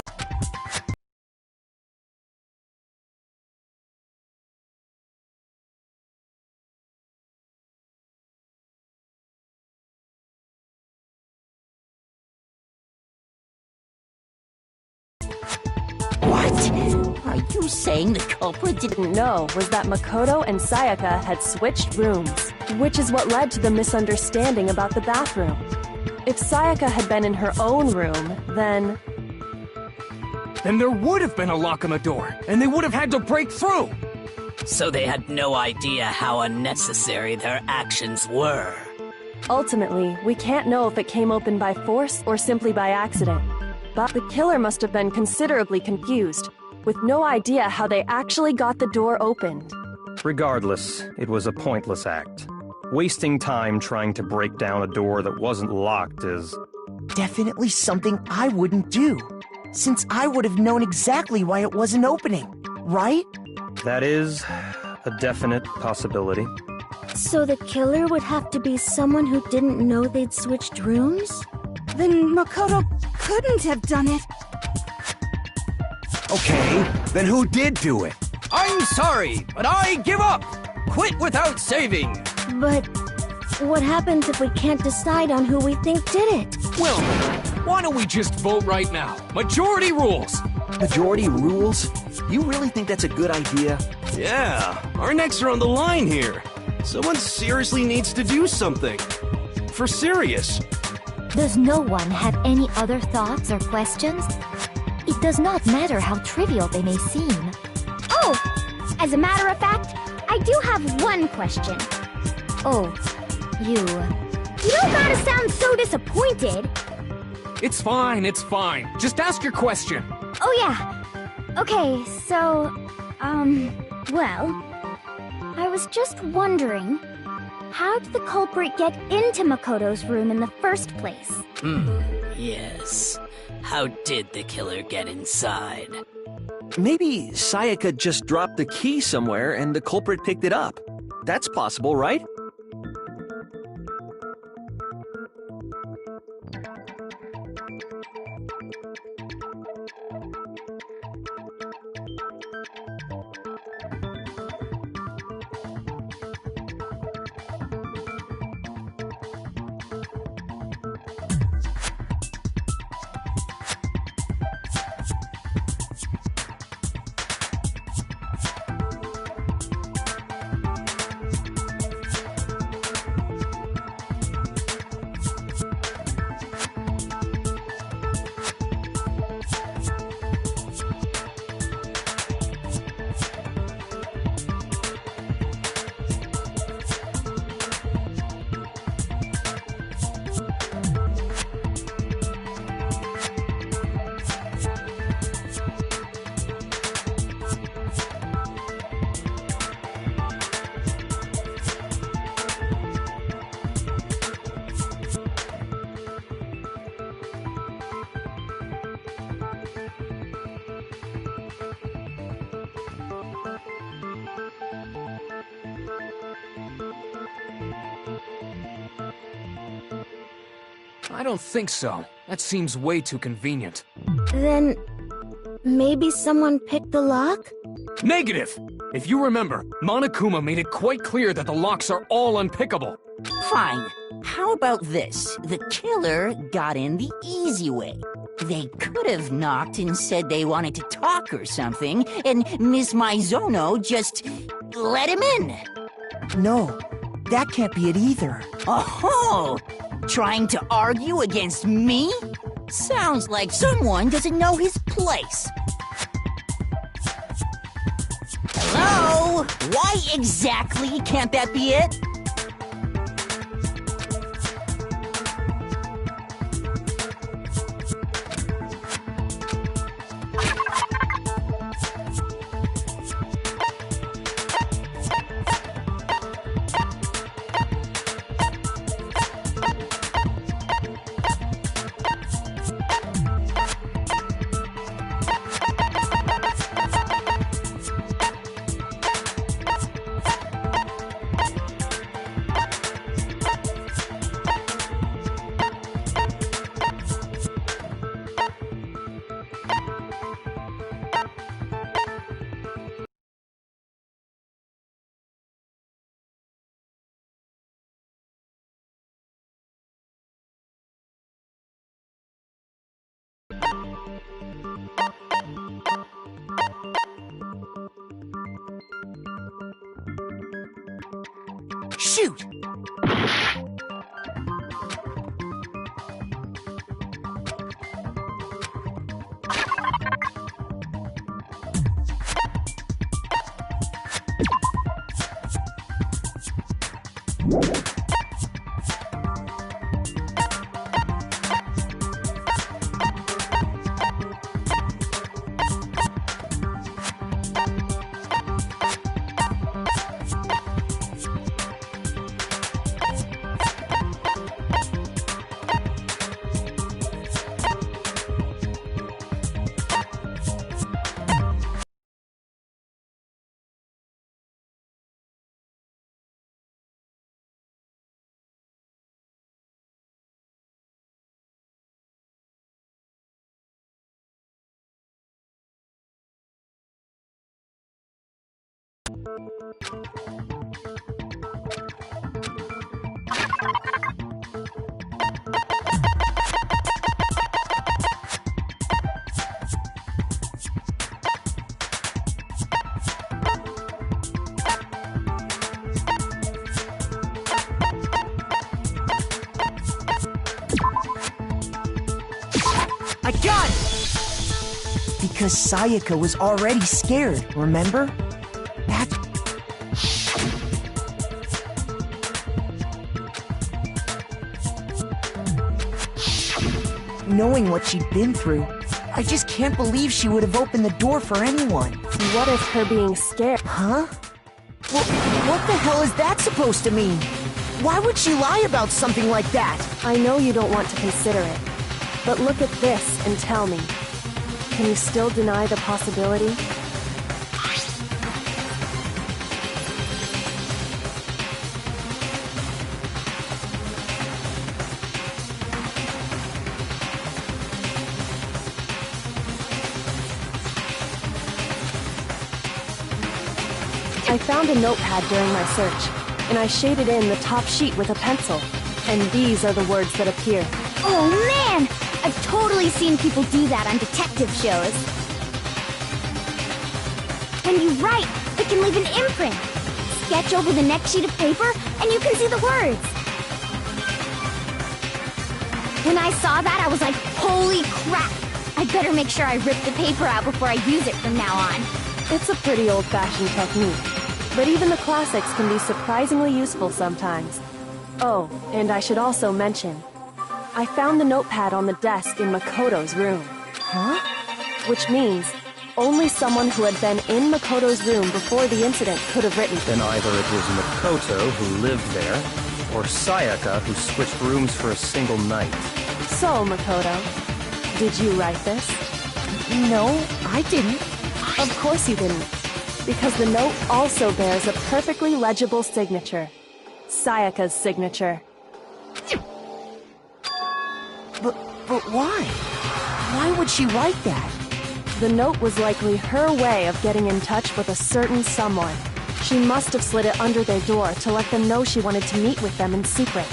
What? Are you saying the culprit didn't know was that Makoto and Sayaka had switched rooms, which is what led to the misunderstanding about the bathroom. If Sayaka had been in her own room, then there would have been a lock on the door, and they would have had to break through! So they had no idea how unnecessary their actions were. Ultimately, we can't know if it came open by force or simply by accident. But the killer must have been considerably confused, with no idea how they actually got the door opened. Regardless, it was a pointless act. Wasting time trying to break down a door that wasn't locked is... Definitely something I wouldn't do, since I would have known exactly why it wasn't opening, right? That is a definite possibility. So the killer would have to be someone who didn't know they'd switched rooms? Then Makoto couldn't have done it. Okay, then who did do it? I'm sorry, but I give up! Quit without saving! But what happens if we can't decide on who we think did it? Well, why don't we just vote right now? Majority rules! Majority rules? You really think that's a good idea? Yeah, our necks are on the line here. Someone seriously needs to do something. For serious. Does no one have any other thoughts or questions? It does not matter how trivial they may seem. Oh, as a matter of fact, I do have one question. Oh, you don't gotta sound so disappointed. It's fine, it's fine. Just ask your question. Oh yeah. Okay, so, well, I was just wondering, how did the culprit get into Makoto's room in the first place? Yes. How did the killer get inside? Maybe Sayaka just dropped the key somewhere and the culprit picked it up. That's possible, right? I don't think so. That seems way too convenient. Then maybe someone picked the lock? Negative! If you remember, Monokuma made it quite clear that the locks are all unpickable. Fine. How about this? The killer got in the easy way. They could have knocked and said they wanted to talk or something, and Miss Maizono just let him in. No, that can't be it either. Oh, trying to argue against me? Sounds like someone doesn't know his place. Hello? Why exactly can't that be it? Shoot! I got it! Because Sayaka was already scared, remember? Knowing what she'd been through, I just can't believe she would have opened the door for anyone. What if her being scared? Huh? What the hell is that supposed to mean? Why would she lie about something like that? I know you don't want to consider it, but look at this and tell me. Can you still deny the possibility? I found a notepad during my search, and I shaded in the top sheet with a pencil. And these are the words that appear. Oh man! I've totally seen people do that on detective shows. When you write, it can leave an imprint. Sketch over the next sheet of paper, and you can see the words. When I saw that, I was like, holy crap! I'd better make sure I rip the paper out before I use it from now on. It's a pretty old-fashioned technique, but even the classics can be surprisingly useful sometimes. Oh, and I should also mention, I found the notepad on the desk in Makoto's room. Huh? Which means only someone who had been in Makoto's room before the incident could have written. Then either it was Makoto who lived there, or Sayaka who switched rooms for a single night. So, Makoto, did you write this? No, I didn't. Of course you didn't, because the note also bears a perfectly legible signature. Sayaka's signature. But why? Why would she write that? The note was likely her way of getting in touch with a certain someone. She must have slid it under their door to let them know she wanted to meet with them in secret.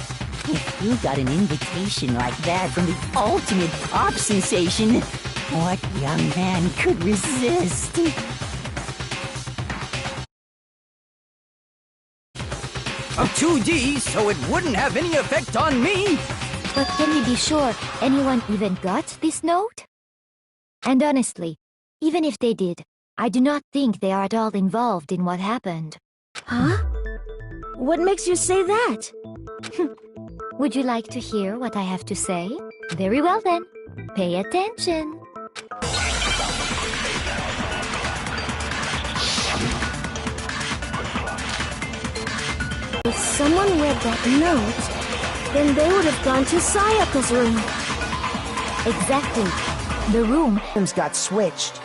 If you got an invitation like that from the ultimate pop sensation, what young man could resist? A 2D, so it wouldn't have any effect on me! But can we be sure anyone even got this note? And honestly, even if they did, I do not think they are at all involved in what happened. Huh? What makes you say that? Would you like to hear what I have to say? Very well then. Pay attention. If someone read that note, then they would have gone to Sayaka's room. Exactly. The rooms got switched.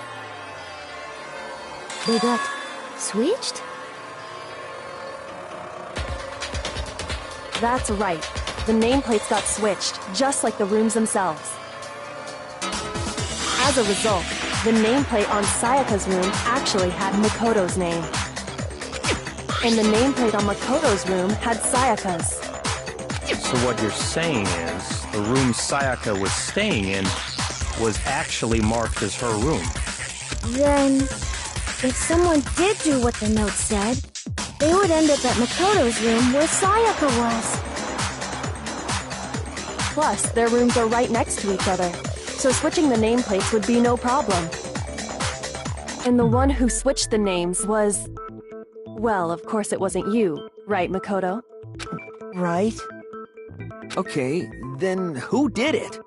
They got switched? That's right. The nameplates got switched, just like the rooms themselves. As a result, the nameplate on Sayaka's room actually had Makoto's name. And the nameplate on Makoto's room had Sayaka's. So what you're saying is, the room Sayaka was staying in was actually marked as her room. Then, if someone did do what the note said, they would end up at Makoto's room where Sayaka was. Plus, their rooms are right next to each other, so switching the nameplates would be no problem. And the one who switched the names was... Well, of course it wasn't you, right, Makoto? Right? Okay, then who did it?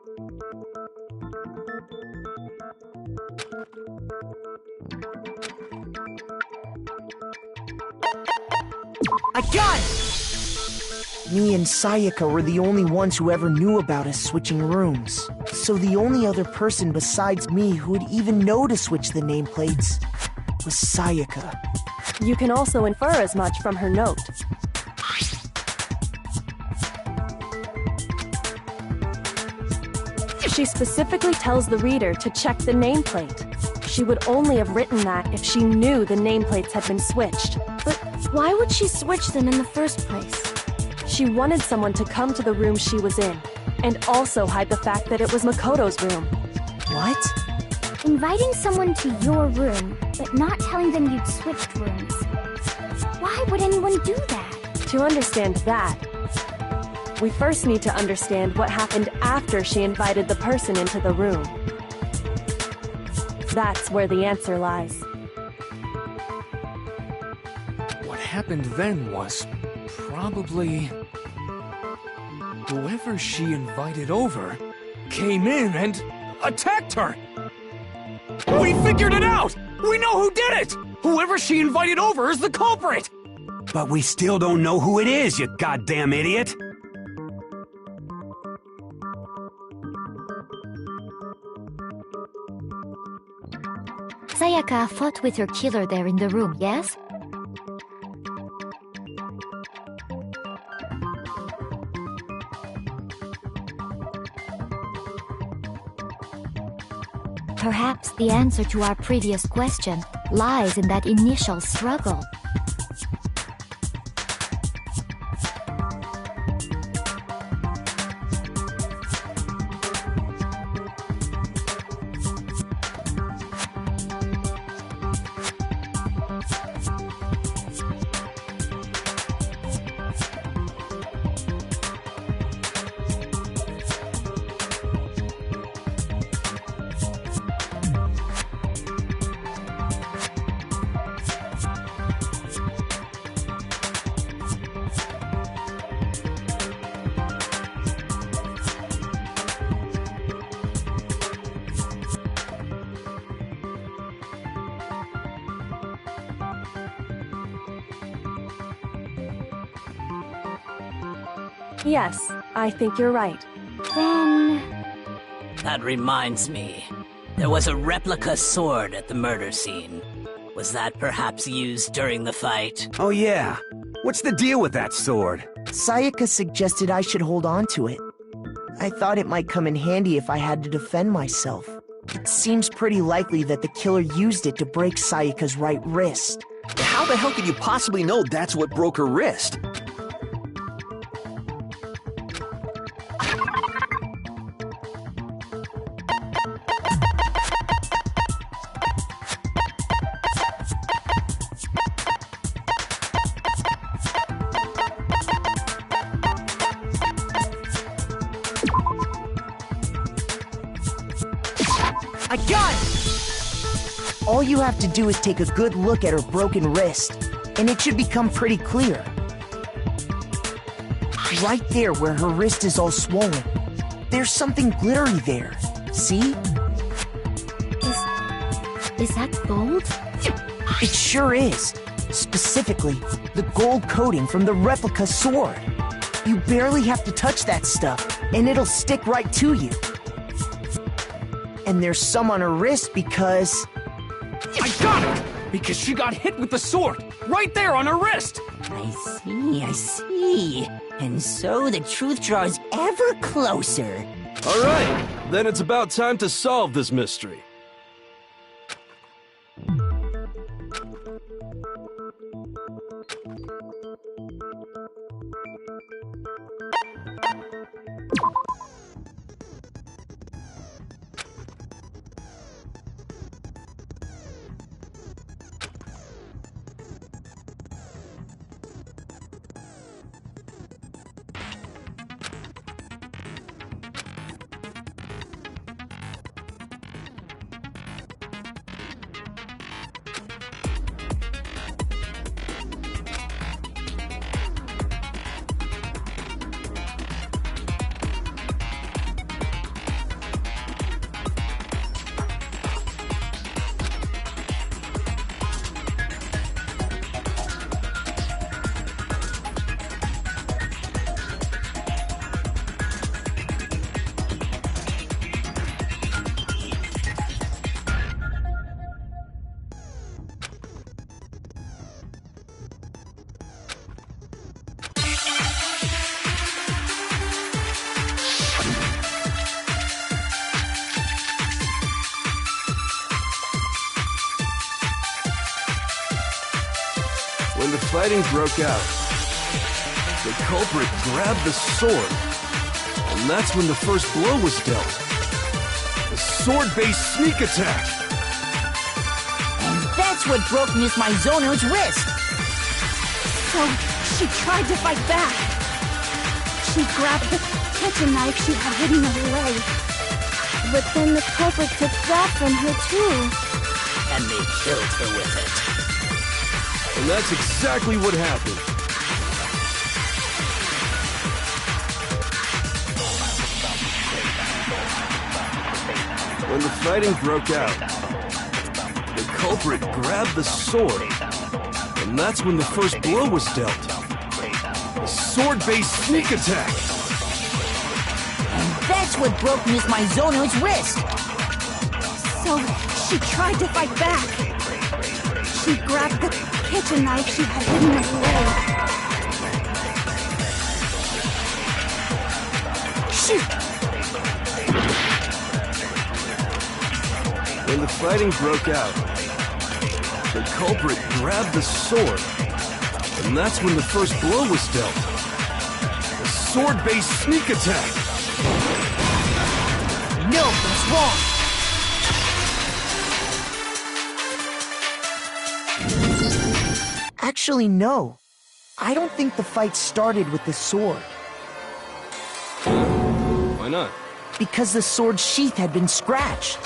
I got it! Me and Sayaka were the only ones who ever knew about us switching rooms. So the only other person besides me who would even know to switch the nameplates was Sayaka. You can also infer as much from her note. She specifically tells the reader to check the nameplate. She would only have written that if she knew the nameplates had been switched. But why would she switch them in the first place? She wanted someone to come to the room she was in, and also hide the fact that it was Makoto's room. What? Inviting someone to your room, but not telling them you'd switched rooms. Why would anyone do that? To understand that, we first need to understand what happened after she invited the person into the room. That's where the answer lies. What happened then was probably whoever she invited over came in and attacked her. We figured it out! We know who did it! Whoever she invited over is the culprit! But we still don't know who it is, you goddamn idiot! Sayaka fought with her killer there in the room, yes? Perhaps the answer to our previous question lies in that initial struggle. Yes, I think you're right. Then... That reminds me. There was a replica sword at the murder scene. Was that perhaps used during the fight? Oh yeah. What's the deal with that sword? Sayaka suggested I should hold on to it. I thought it might come in handy if I had to defend myself. It seems pretty likely that the killer used it to break Sayaka's right wrist. How the hell could you possibly know that's what broke her wrist? I got it! All you have to do is take a good look at her broken wrist, and it should become pretty clear. Right there where her wrist is all swollen, there's something glittery there. See? Is that gold? It sure is. Specifically, the gold coating from the replica sword. You barely have to touch that stuff, and it'll stick right to you. And there's some on her wrist because... I got it! Because she got hit with the sword! Right there on her wrist! I see. And so the truth draws ever closer. Alright, then it's about time to solve this mystery. fighting broke out, the culprit grabbed the sword, and that's when the first blow was dealt. A sword-based sneak attack! And that's what broke Miss Mizono's wrist! So, she tried to fight back. She grabbed the kitchen knife she had hidden away. But then the culprit took that from her too. And they killed her with it. And that's exactly what happened. When the fighting broke out, the culprit grabbed the sword, and that's when the first blow was dealt. A sword-based sneak attack! And that's what broke Miss Mizono's wrist! So, she tried to fight back. She grabbed the kitchen knife she had hidden away. Shoot! When the fighting broke out, the culprit grabbed the sword, and that's when the first blow was dealt. A sword-based sneak attack! No, that's wrong! Actually, no. I don't think the fight started with the sword. Why not? Because the sword's sheath had been scratched.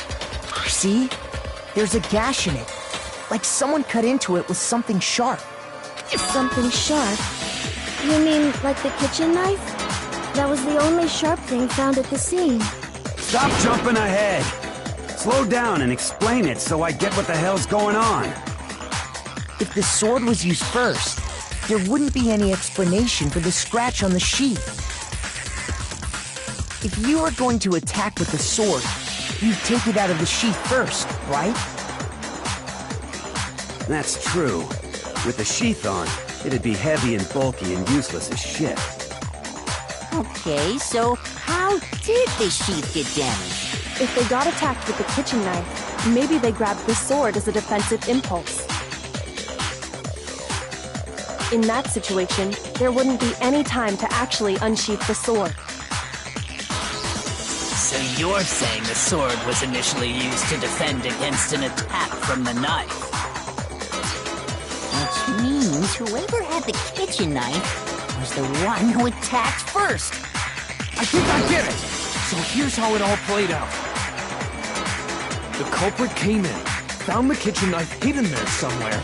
See? There's a gash in it. Like someone cut into it with something sharp. Something sharp? You mean like the kitchen knife? That was the only sharp thing found at the scene. Stop jumping ahead! Slow down and explain it so I get what the hell's going on. If the sword was used first, there wouldn't be any explanation for the scratch on the sheath. If you were going to attack with the sword, you'd take it out of the sheath first, right? That's true. With the sheath on, it'd be heavy and bulky and useless as shit. Okay, so how did the sheath get damaged? If they got attacked with the kitchen knife, maybe they grabbed the sword as a defensive impulse. In that situation, there wouldn't be any time to actually unsheath the sword. So you're saying the sword was initially used to defend against an attack from the knife? Which means whoever had the kitchen knife was the one who attacked first. I think I get it! So here's how it all played out. The culprit came in, found the kitchen knife hidden there somewhere.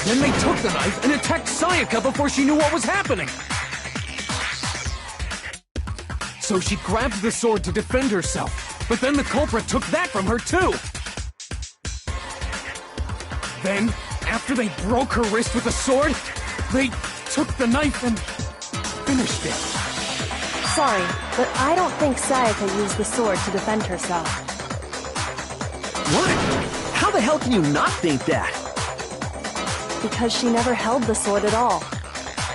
Then they took the knife and attacked Sayaka before she knew what was happening. So she grabbed the sword to defend herself, but then the culprit took that from her too. Then, after they broke her wrist with the sword, they took the knife and finished it. Sorry, but I don't think Sayaka used the sword to defend herself. What? How the hell can you not think that? Because she never held the sword at all.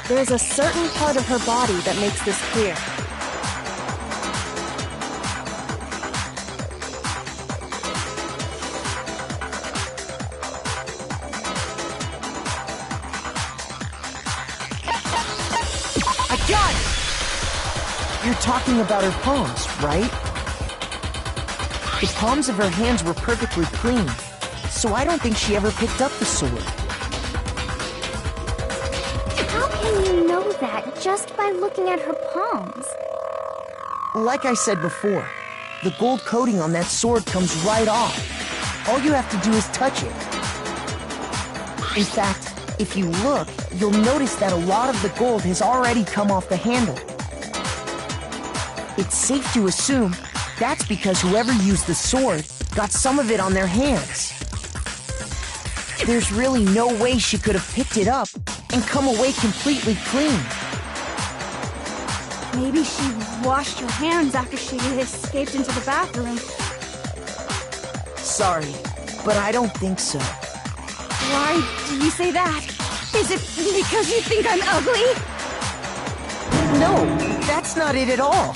There's a certain part of her body that makes this clear. I got it! You're talking about her palms, right? The palms of her hands were perfectly clean, so I don't think she ever picked up the sword. How can you know that just by looking at her palms? Like I said before, the gold coating on that sword comes right off. All you have to do is touch it. In fact, if you look, you'll notice that a lot of the gold has already come off the handle. It's safe to assume that's because whoever used the sword got some of it on their hands. There's really no way she could have picked it up and come away completely clean. Maybe she washed her hands after she escaped into the bathroom. Sorry, but I don't think so. Why do you say that? Is it because you think I'm ugly? No, that's not it at all.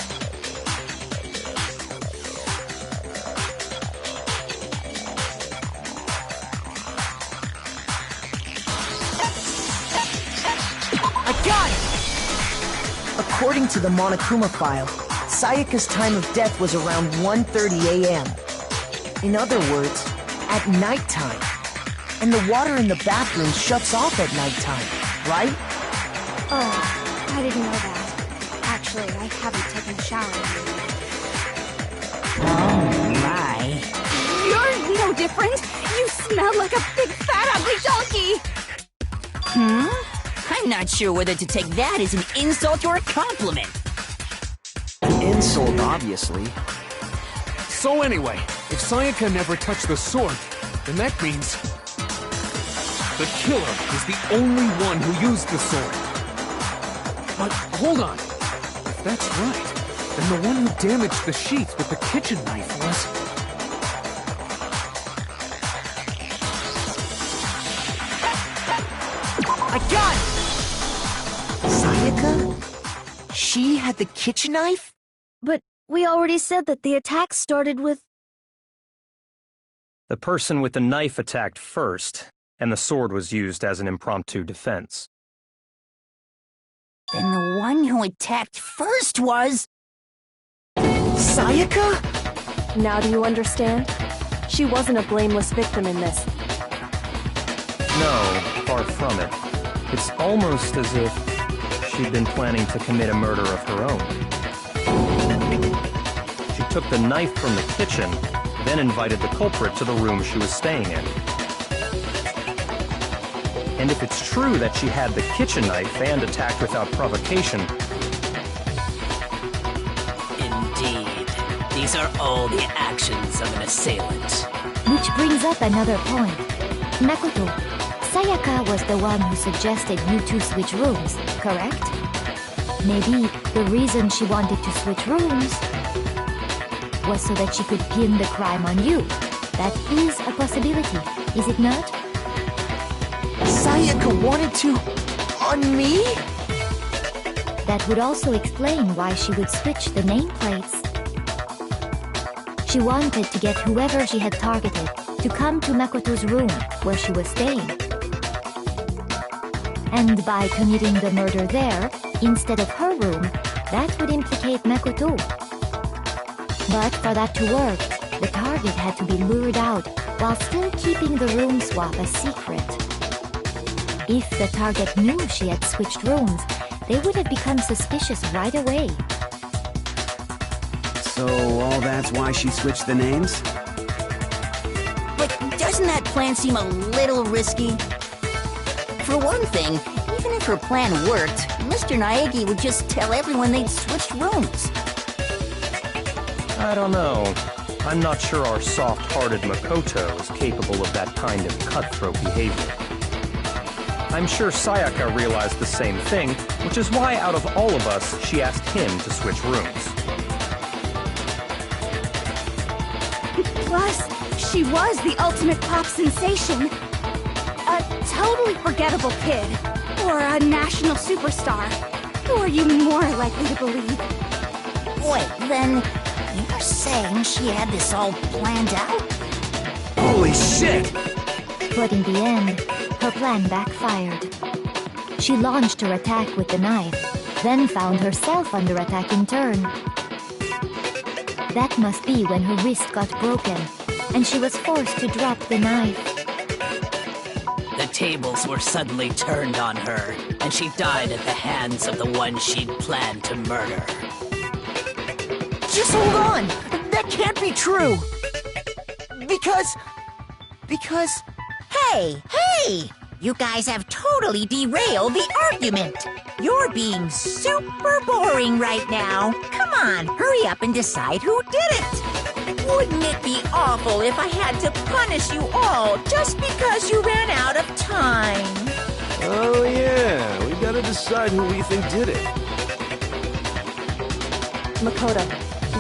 I got it! According to the Monokuma file, Sayaka's time of death was around 1:30 a.m. In other words, at nighttime. And the water in the bathroom shuts off at nighttime, right? Oh, I didn't know that. Actually, I haven't taken a shower lately. Oh my. You're no different! You smell like a big fat ugly donkey! I'm not sure whether to take that as an insult or a compliment. Insult, obviously. So anyway, if Sayaka never touched the sword, then that means the killer is the only one who used the sword. But hold on. If that's right, then the one who damaged the sheath with the kitchen knife was... I got it! Sayaka? She had the kitchen knife? But we already said that the attack started with... The person with the knife attacked first, and the sword was used as an impromptu defense. Then the one who attacked first was... Sayaka? Now do you understand? She wasn't a blameless victim in this. No, far from it. It's almost as if she'd been planning to commit a murder of her own. She took the knife from the kitchen, then invited the culprit to the room she was staying in. And if it's true that she had the kitchen knife and attacked without provocation... Indeed. These are all the actions of an assailant. Which brings up another point. Makoto, Sayaka was the one who suggested you two switch rooms, correct? Maybe the reason she wanted to switch rooms was so that she could pin the crime on you. That is a possibility, is it not? Sayaka wanted to... on me? That would also explain why she would switch the nameplates. She wanted to get whoever she had targeted to come to Makoto's room where she was staying. And by committing the murder there, instead of her room, that would implicate Makoto. But for that to work, the target had to be lured out while still keeping the room swap a secret. If the target knew she had switched rooms, they would have become suspicious right away. So all that's why she switched the names? But doesn't that plan seem a little risky? For one thing, even if her plan worked, Mr. Naegi would just tell everyone they'd switched rooms. I don't know. I'm not sure our soft-hearted Makoto is capable of that kind of cutthroat behavior. I'm sure Sayaka realized the same thing, which is why out of all of us, she asked him to switch rooms. Plus, she was the ultimate pop sensation. A totally forgettable kid. Or a national superstar. Who are you more likely to believe? Wait, then you're saying she had this all planned out? Holy shit! But in the end, her plan backfired. She launched her attack with the knife, then found herself under attack in turn. That must be when her wrist got broken, and she was forced to drop the knife. The tables were suddenly turned on her, and she died at the hands of the one she'd planned to murder. Just hold on! That can't be true! Because... Hey! You guys have totally derailed the argument. You're being super boring right now. Come on, hurry up and decide who did it. Wouldn't it be awful if I had to punish you all just because you ran out of time? Oh yeah, we gotta decide who we think did it. Makoto,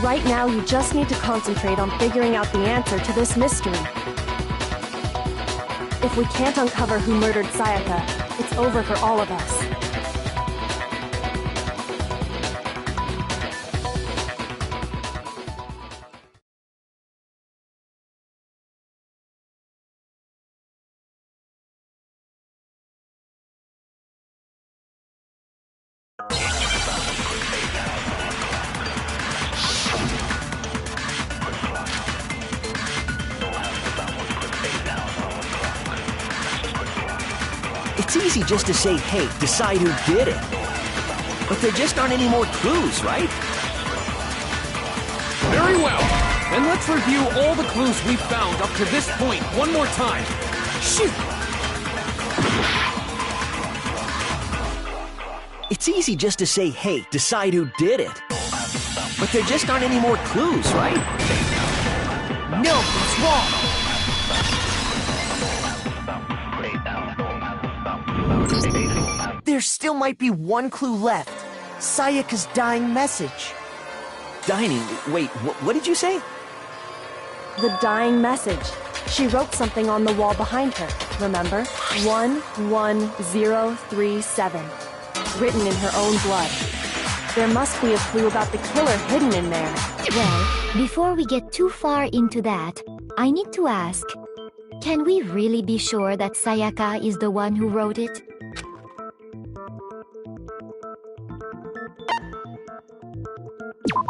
right now you just need to concentrate on figuring out the answer to this mystery. If we can't uncover who murdered Sayaka, it's over for all of us. It's easy just to say, hey, decide who did it. But there just aren't any more clues, right? Very well. Then let's review all the clues we've found up to this point one more time. Shoot! It's easy just to say, hey, decide who did it. But there just aren't any more clues, right? No, it's wrong. There still might be one clue left. Sayaka's dying message. Dining? Wait, what did you say? The dying message. She wrote something on the wall behind her, remember? 11037. Written in her own blood. There must be a clue about the killer hidden in there. Well, before we get too far into that, I need to ask, can we really be sure that Sayaka is the one who wrote it?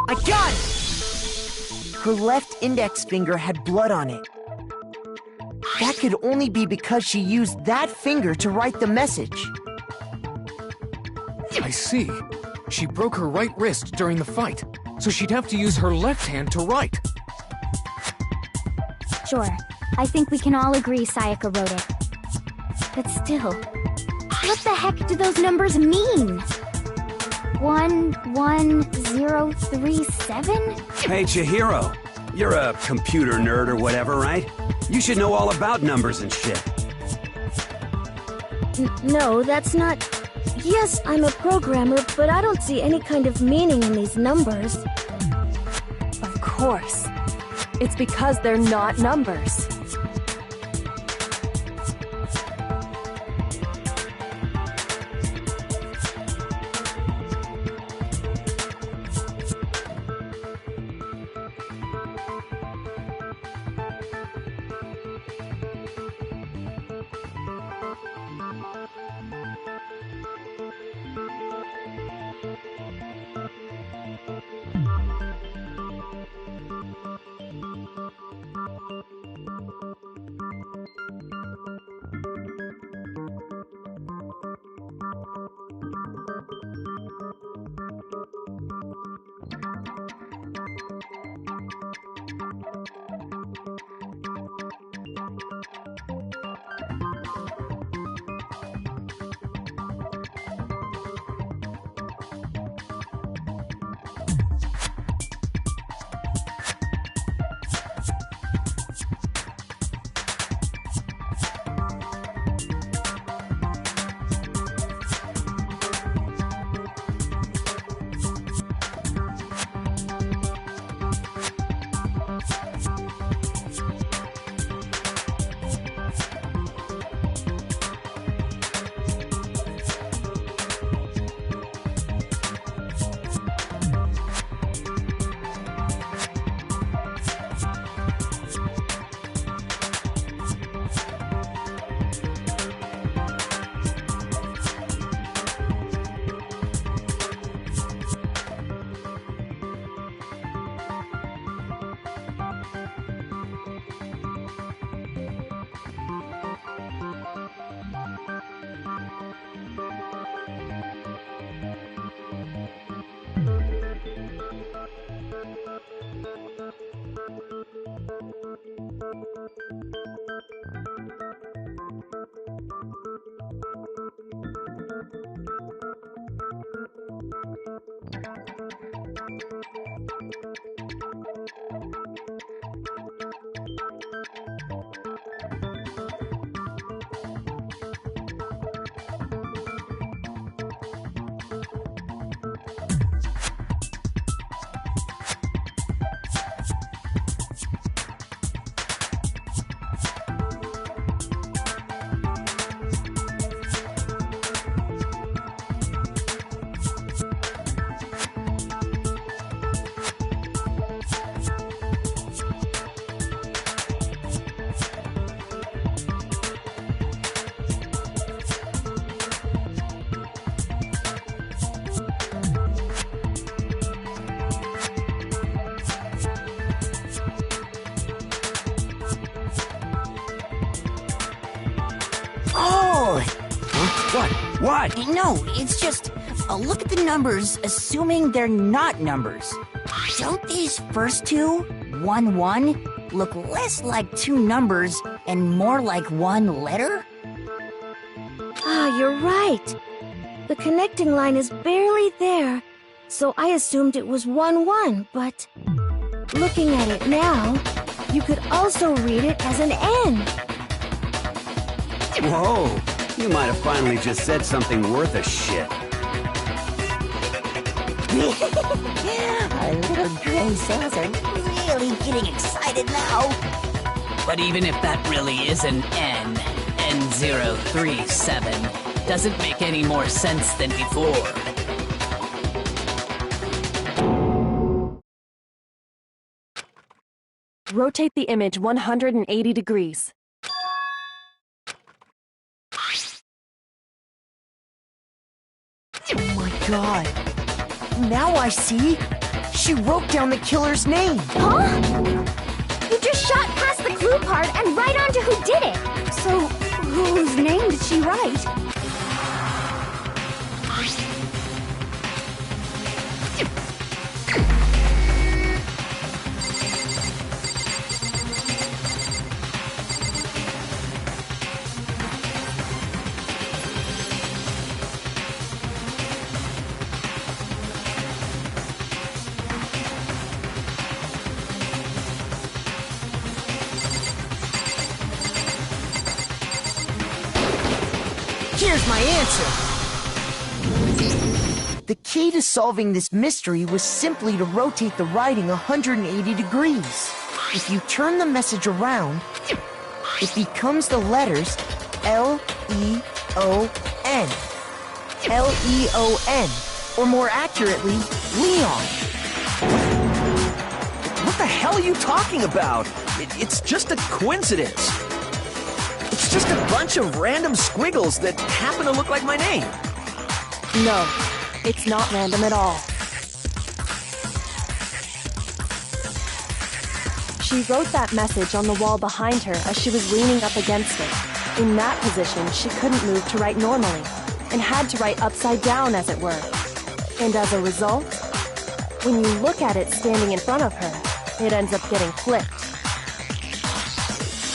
I got it! Her left index finger had blood on it. That could only be because she used that finger to write the message. I see. She broke her right wrist during the fight, so she'd have to use her left hand to write. Sure, I think we can all agree Sayaka wrote it. But still, what the heck do those numbers mean? 11037? Hey, Chihiro. You're a computer nerd or whatever, right? You should know all about numbers and shit. No, that's not... Yes, I'm a programmer, but I don't see any kind of meaning in these numbers. Of course. It's because they're not numbers. What? No, it's just, look at the numbers, assuming they're not numbers. Don't these first two, 1, 1, look less like two numbers and more like one letter? Ah, you're right. The connecting line is barely there, so I assumed it was 1, 1, but looking at it now, you could also read it as an N. Whoa, you might have finally just said something worth a shit. Our little gray cells are really getting excited now. But even if that really is an N, N037, doesn't make any more sense than before. Rotate the image 180 degrees. Oh my god. Now I see. She wrote down the killer's name. Huh? You just shot past the clue part and right on to who did it. So, whose name did she write? Here's my answer. The key to solving this mystery was simply to rotate the writing 180 degrees. If you turn the message around, it becomes the letters L-E-O-N. L-E-O-N, or more accurately, Leon. What the hell are you talking about? It's just a coincidence. It's just a bunch of random squiggles that happen to look like my name. No, it's not random at all. She wrote that message on the wall behind her as she was leaning up against it. In that position, she couldn't move to write normally, and had to write upside down, as it were. And as a result, when you look at it standing in front of her, it ends up getting flipped.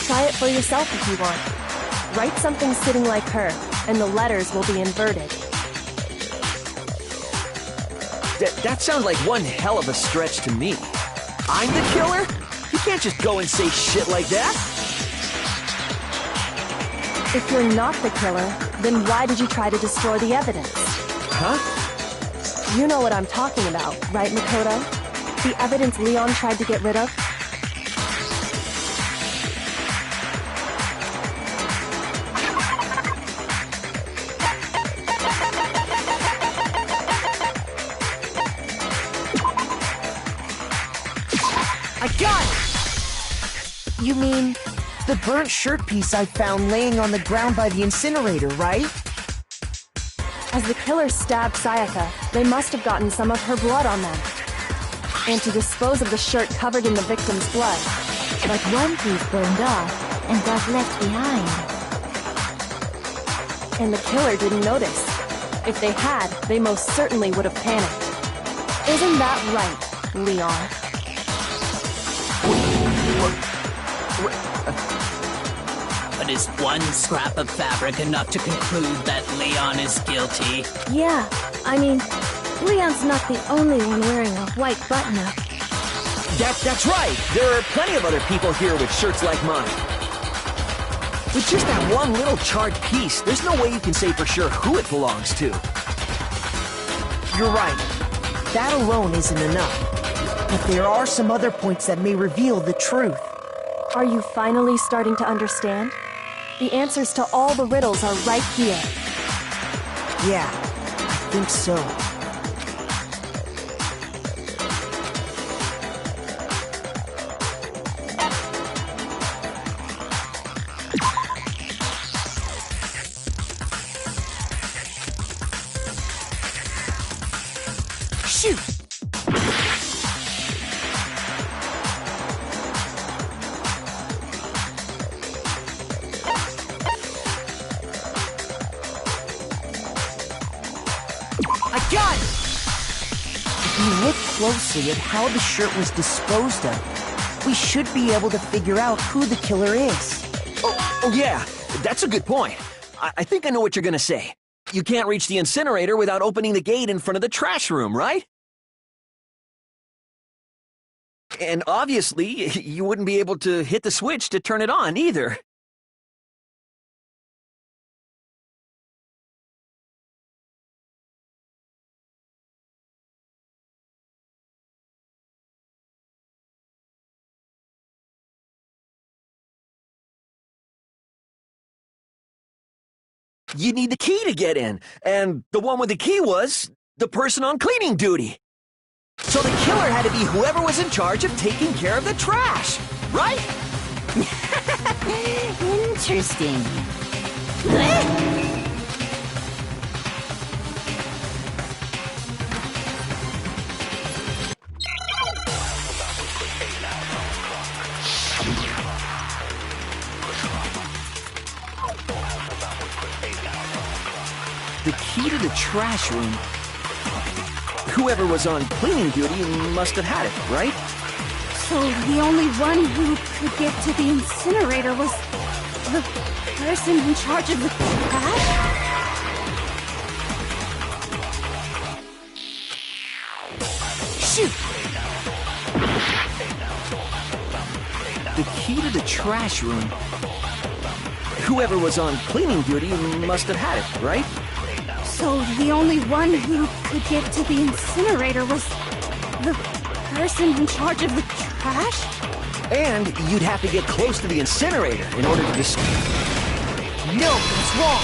Try it for yourself if you want. Write something sitting like her, and the letters will be inverted. That sounds like one hell of a stretch to me. I'm the killer? You can't just go and say shit like that. If you're not the killer, then why did you try to destroy the evidence? Huh? You know what I'm talking about, right, Makoto? The evidence Leon tried to get rid of? I got it! You mean the burnt shirt piece I found laying on the ground by the incinerator, right? As the killer stabbed Sayaka, they must have gotten some of her blood on them. And to dispose of the shirt covered in the victim's blood. But one piece burned off and got left behind. And the killer didn't notice. If they had, they most certainly would have panicked. Isn't that right, Leon? But is one scrap of fabric enough to conclude that Leon is guilty? Yeah, I mean, Leon's not the only one wearing a white button-up. That's right! There are plenty of other people here with shirts like mine. With just that one little charred piece, there's no way you can say for sure who it belongs to. You're right. That alone isn't enough. But there are some other points that may reveal the truth. Are you finally starting to understand? The answers to all the riddles are right here. Yeah, I think so. Shoot! If you look closely at how the shirt was disposed of, we should be able to figure out who the killer is. Oh yeah, that's a good point. I think I know what you're gonna say. You can't reach the incinerator without opening the gate in front of the trash room, right? And obviously, you wouldn't be able to hit the switch to turn it on either. You need the key to get in, and the one with the key was the person on cleaning duty. So the killer had to be whoever was in charge of taking care of the trash, right? Interesting. The key to the trash room. Whoever was on cleaning duty must have had it, right? So the only one who could get to the incinerator was the person in charge of the trash? Shoot! The key to the trash room. Whoever was on cleaning duty must have had it, right? So the only one who could get to the incinerator was the person in charge of the trash? And you'd have to get close to the incinerator in order to No, that's wrong!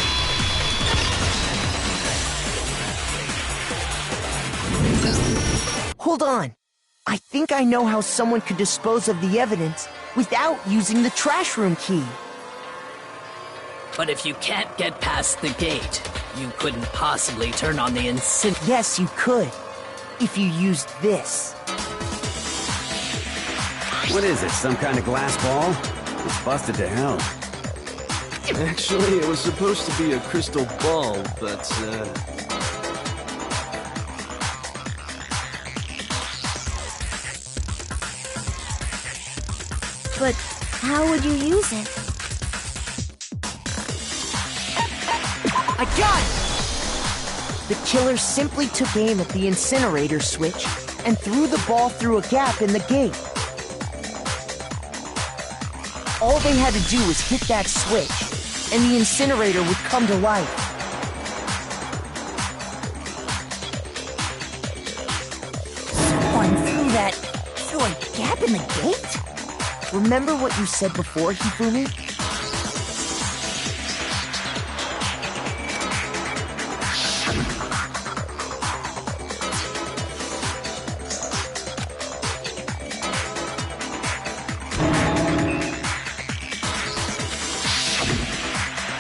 Hold on. I think I know how someone could dispose of the evidence without using the trash room key. But if you can't get past the gate, you couldn't possibly turn on the incinerator. Yes, you could. If you used this. What is it, some kind of glass ball? It's busted to hell. Actually, it was supposed to be a crystal ball, but, But how would you use it? I got it! The killer simply took aim at the incinerator switch and threw the ball through a gap in the gate. All they had to do was hit that switch, and the incinerator would come to life. Someone threw a gap in the gate? Remember what you said before, Hifumi?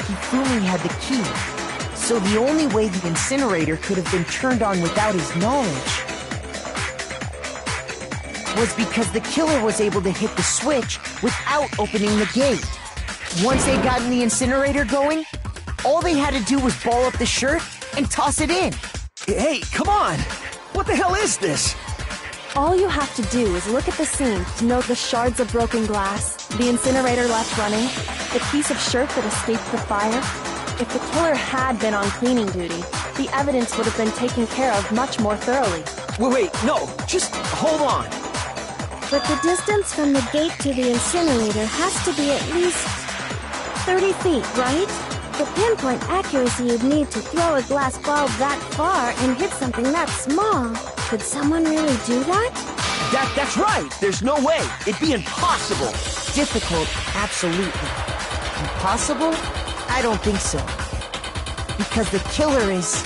Hifumi had the key, so the only way the incinerator could have been turned on without his knowledge was because the killer was able to hit the switch without opening the gate. Once they got the incinerator going, all they had to do was ball up the shirt and toss it in. Hey, come on! What the hell is this? All you have to do is look at the scene to note the shards of broken glass, the incinerator left running, the piece of shirt that escaped the fire. If the killer had been on cleaning duty, the evidence would have been taken care of much more thoroughly. Wait, no, just hold on. But the distance from the gate to the incinerator has to be at least 30 feet, right? The pinpoint accuracy you'd need to throw a glass ball that far and hit something that small. Could someone really do that? That's right! There's no way! It'd be impossible! Difficult, absolutely. Impossible? I don't think so. Because the killer is...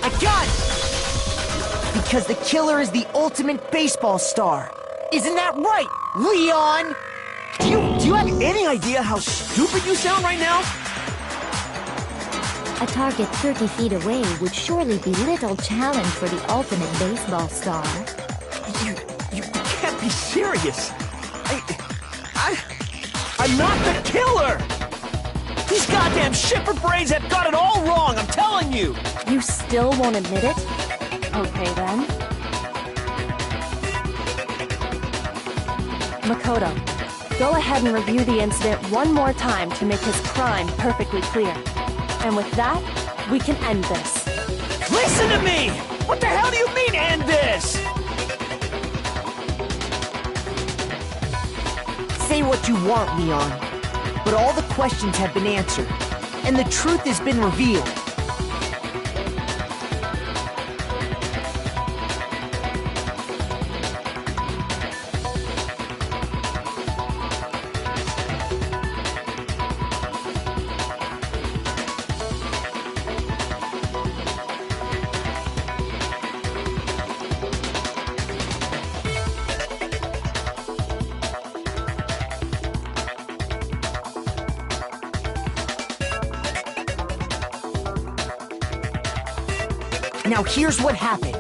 I got it! Because the killer is the ultimate baseball star. Isn't that right, Leon? Do you have any idea how stupid you sound right now? A target 30 feet away would surely be little challenge for the ultimate baseball star. You can't be serious. I'm not the killer! These goddamn shipper brains have got it all wrong, I'm telling you! you! You still won't admit it? Okay then. Makoto, go ahead and review the incident one more time to make his crime perfectly clear. And with that, we can end this. Listen to me! What the hell do you mean, end this? Say what you want, Leon, but all the questions have been answered, and the truth has been revealed. Now here's what happened.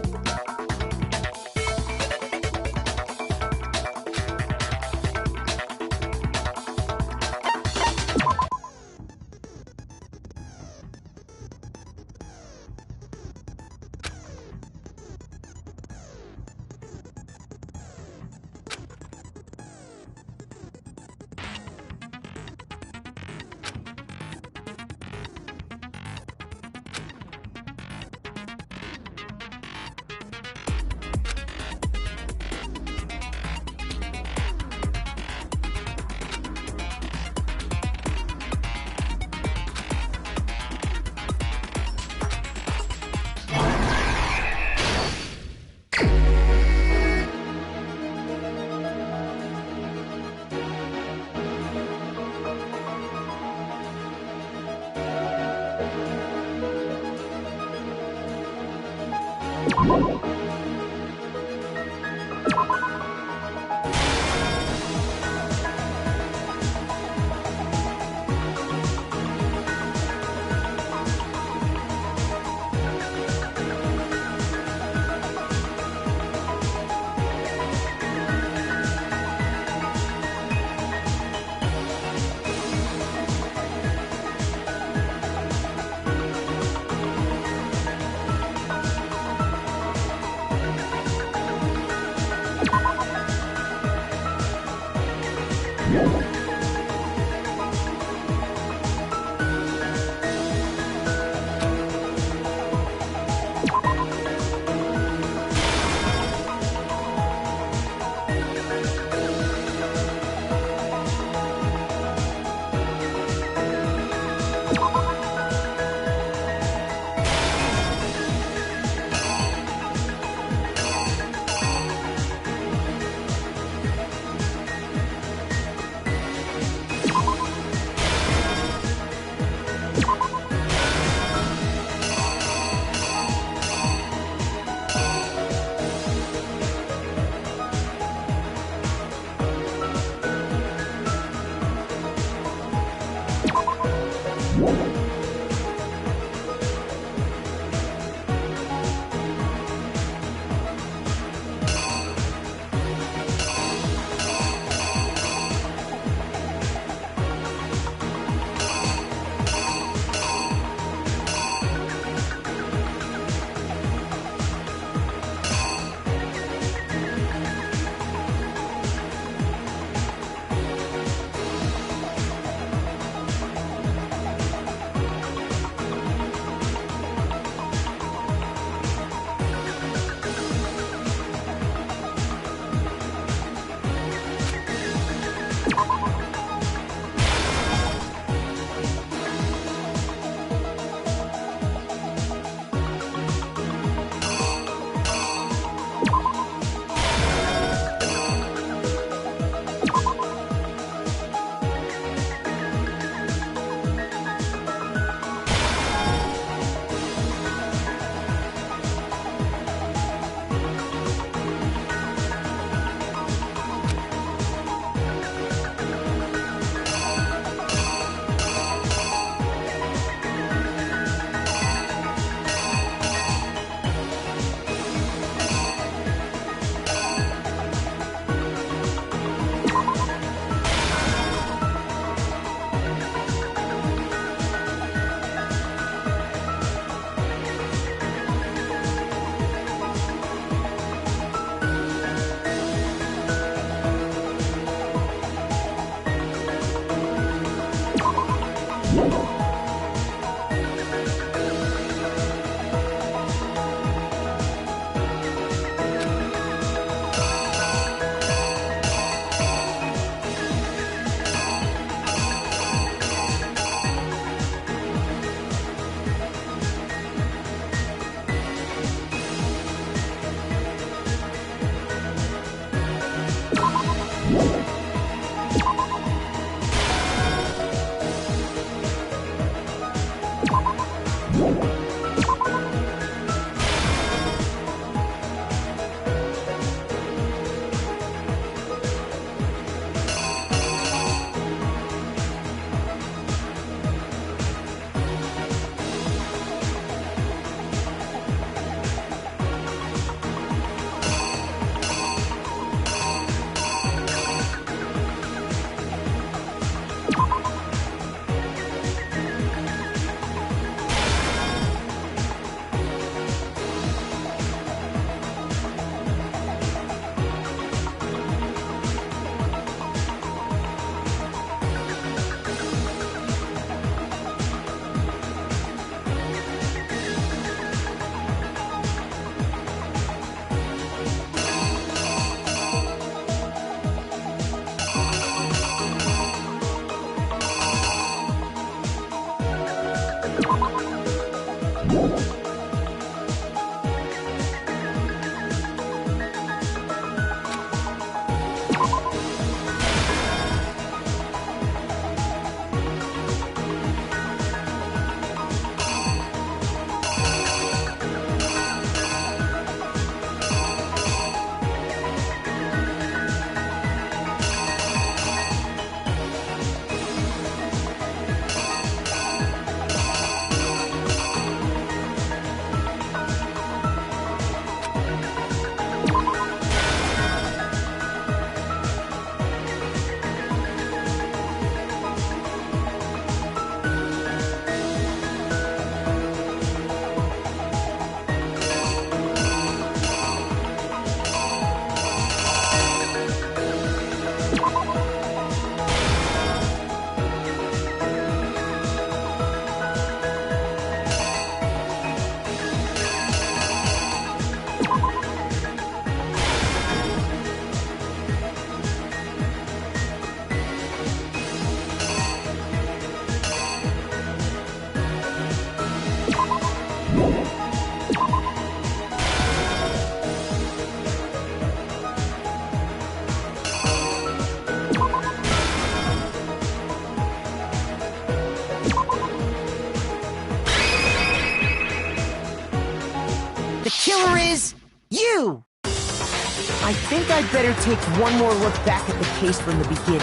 killer is you! I think I'd better take one more look back at the case from the beginning.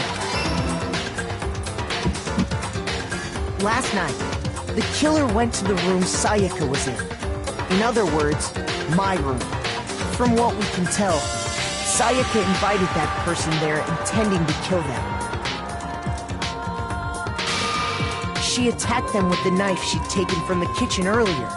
Last night, the killer went to the room Sayaka was in. In other words, my room. From what we can tell, Sayaka invited that person there intending to kill them. She attacked them with the knife she'd taken from the kitchen earlier.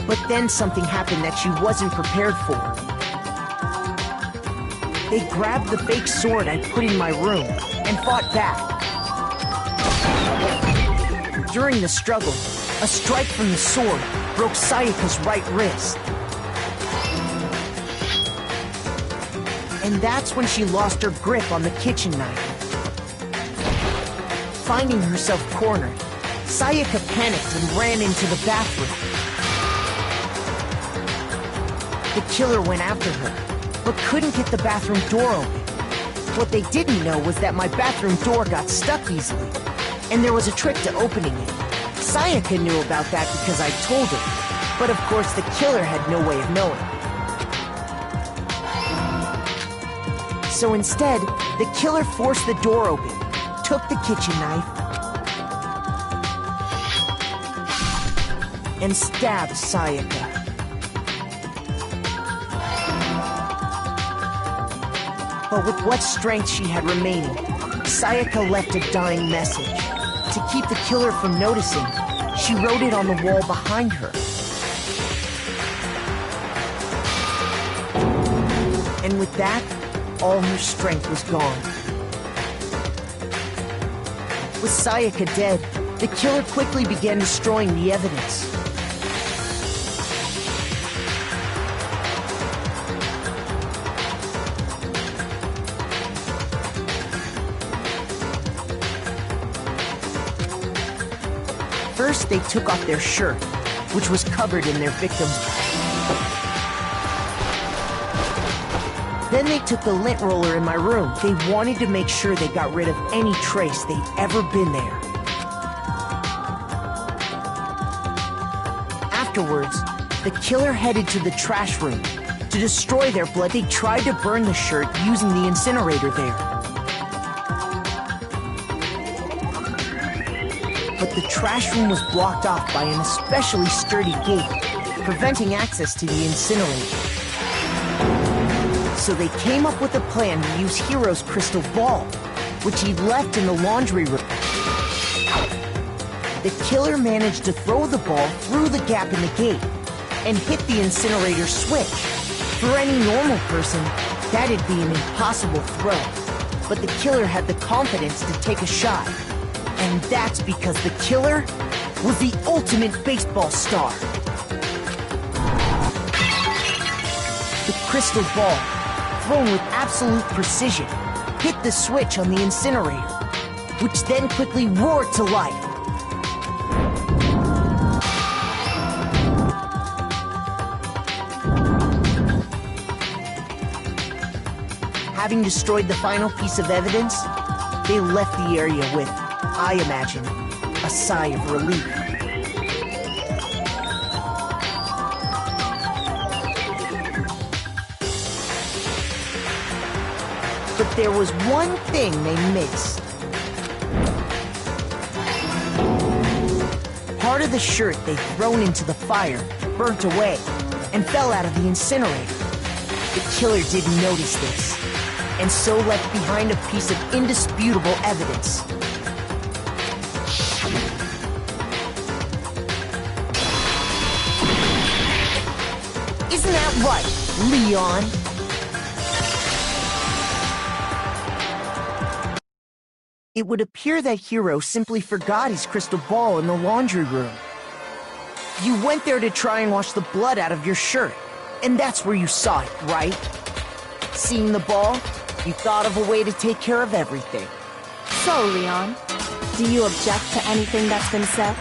But then something happened that she wasn't prepared for. They grabbed the fake sword I put in my room and fought back. During the struggle, a strike from the sword broke Sayaka's right wrist. And that's when she lost her grip on the kitchen knife. Finding herself cornered, Sayaka panicked and ran into the bathroom. The killer went after her, but couldn't get the bathroom door open. What they didn't know was that my bathroom door got stuck easily, and there was a trick to opening it. Sayaka knew about that because I told her, but of course the killer had no way of knowing. So instead, the killer forced the door open, took the kitchen knife, and stabbed Sayaka. But with what strength she had remaining, Sayaka left a dying message. To keep the killer from noticing, she wrote it on the wall behind her. And with that, all her strength was gone. With Sayaka dead, the killer quickly began destroying the evidence. First, they took off their shirt, which was covered in their victim's blood. Then they took the lint roller in my room. They wanted to make sure they got rid of any trace they'd ever been there. Afterwards, the killer headed to the trash room. To destroy their blood, they tried to burn the shirt using the incinerator there. But the trash room was blocked off by an especially sturdy gate, preventing access to the incinerator. So they came up with a plan to use Hiro's crystal ball, which he'd left in the laundry room. The killer managed to throw the ball through the gap in the gate and hit the incinerator switch. For any normal person, that'd be an impossible throw. But the killer had the confidence to take a shot. And that's because the killer was the ultimate baseball star. The crystal ball, thrown with absolute precision, hit the switch on the incinerator, which then quickly roared to life. Having destroyed the final piece of evidence, they left the area with, I imagine, a sigh of relief. But there was one thing they missed. Part of the shirt they'd thrown into the fire burnt away and fell out of the incinerator. The killer didn't notice this, and so left behind a piece of indisputable evidence. Isn't that right, Leon? It would appear that Hiro simply forgot his crystal ball in the laundry room. You went there to try and wash the blood out of your shirt, and that's where you saw it, right? Seeing the ball, you thought of a way to take care of everything. So, Leon, do you object to anything that's been said?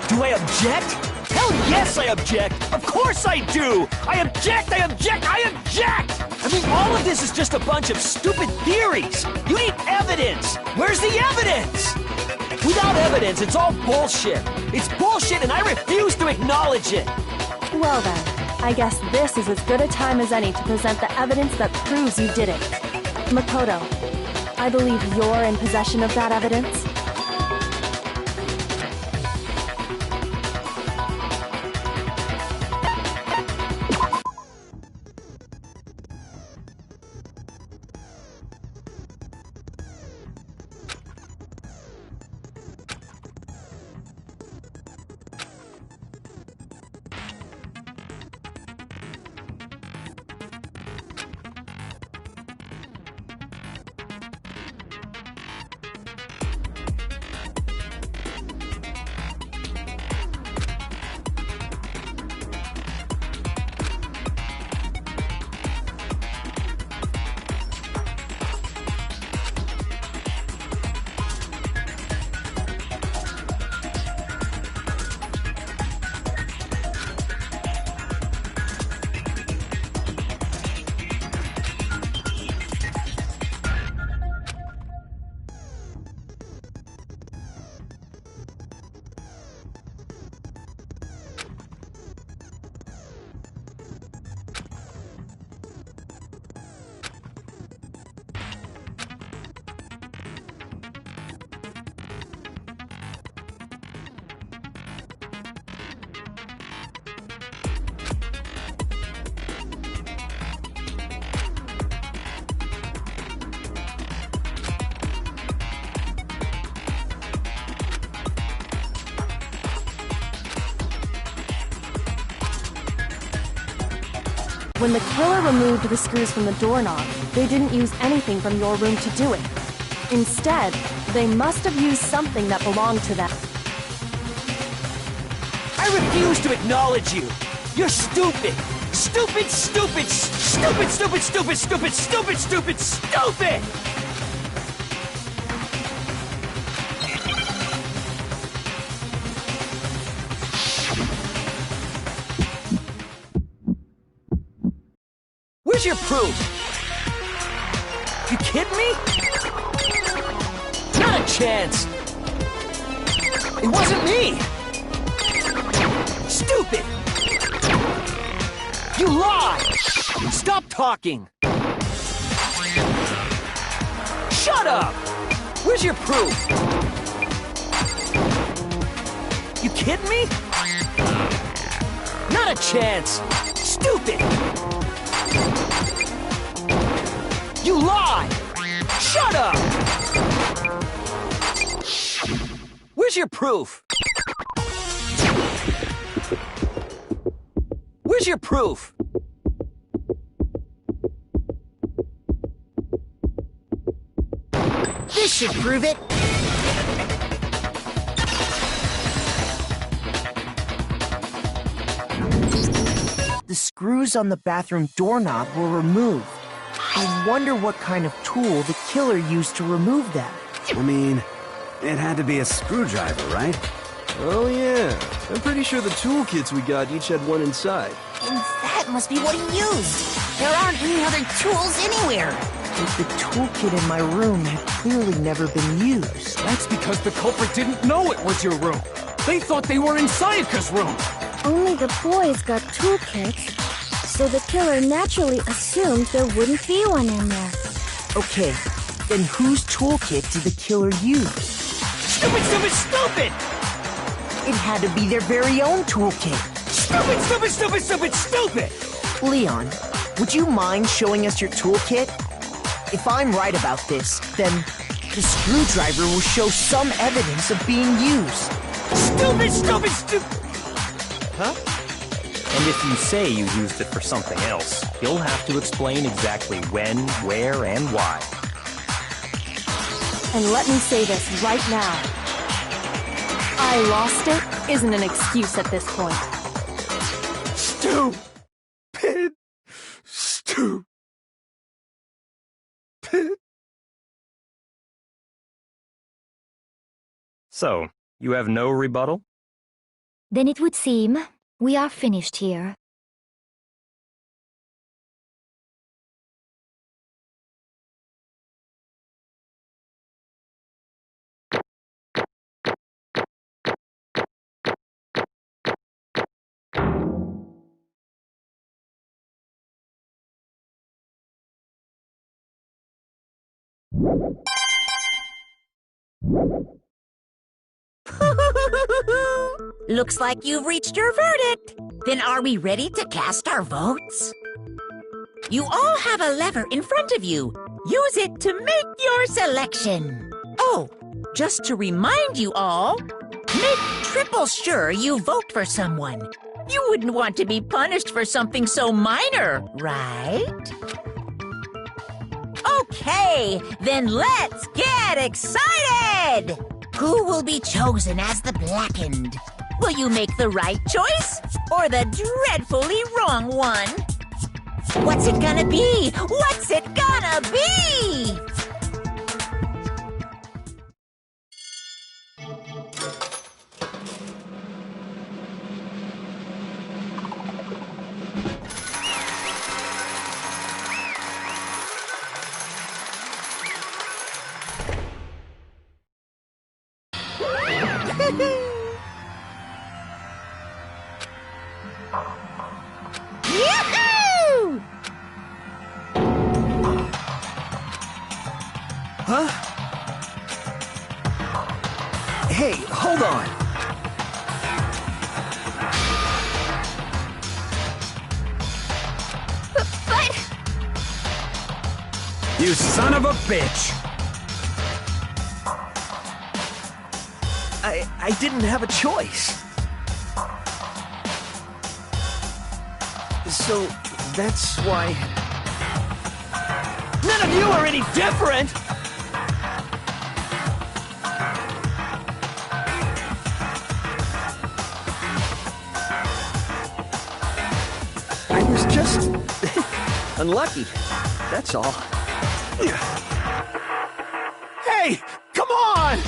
Do I object? Hell yes, I object! Of course I do! I object, I object, I object! I mean, all of this is just a bunch of stupid theories! You need evidence! Where's the evidence? Without evidence, it's all bullshit! It's bullshit and I refuse to acknowledge it! Well then, I guess this is as good a time as any to present the evidence that proves you did it. Makoto, I believe you're in possession of that evidence. When the killer removed the screws from the doorknob, they didn't use anything from your room to do it. Instead, they must have used something that belonged to them. I refuse to acknowledge you! You're stupid! Stupid, stupid, stupid, stupid, stupid, stupid, stupid, stupid, stupid! Where's your proof? You kidding me? Not a chance! It wasn't me! Stupid! You lie! Stop talking! Shut up! Where's your proof? You kidding me? Not a chance! Stupid! You lie! Shut up! Where's your proof? Where's your proof? This should prove it! The screws on the bathroom doorknob were removed. I wonder what kind of tool the killer used to remove them. I mean, it had to be a screwdriver, right? Oh yeah, I'm pretty sure the toolkits we got each had one inside. And that must be what he used. There aren't any other tools anywhere. But the toolkit in my room had clearly never been used. That's because the culprit didn't know it was your room. They thought they were in Sayaka's room. Only the boys got toolkits, so the killer naturally assumed there wouldn't be one in there. Okay, then whose toolkit did the killer use? Stupid, stupid, stupid! It had to be their very own toolkit. Stupid, stupid, stupid, stupid, stupid! Leon, would you mind showing us your toolkit? If I'm right about this, then the screwdriver will show some evidence of being used. Stupid, stupid, stupid! Huh? And if you say you used it for something else, you'll have to explain exactly when, where, and why. And let me say this right now. I lost it isn't an excuse at this point. Stupid. Stupid. So, you have no rebuttal? Then it would seem We are finished here. Looks like you've reached your verdict. Then are we ready to cast our votes? You all have a lever in front of you. Use it to make your selection. Oh, just to remind you all, make triple sure you vote for someone. You wouldn't want to be punished for something so minor, right? Okay, then let's get excited! Who will be chosen as the Blackened? Will you make the right choice or the dreadfully wrong one? What's it gonna be? What's it gonna be? Yoo-hoo! Huh? Hey, hold on. But... You son of a bitch! I didn't have a choice. So, that's why... None of you are any different! I was just... unlucky. That's all. Hey! Come on!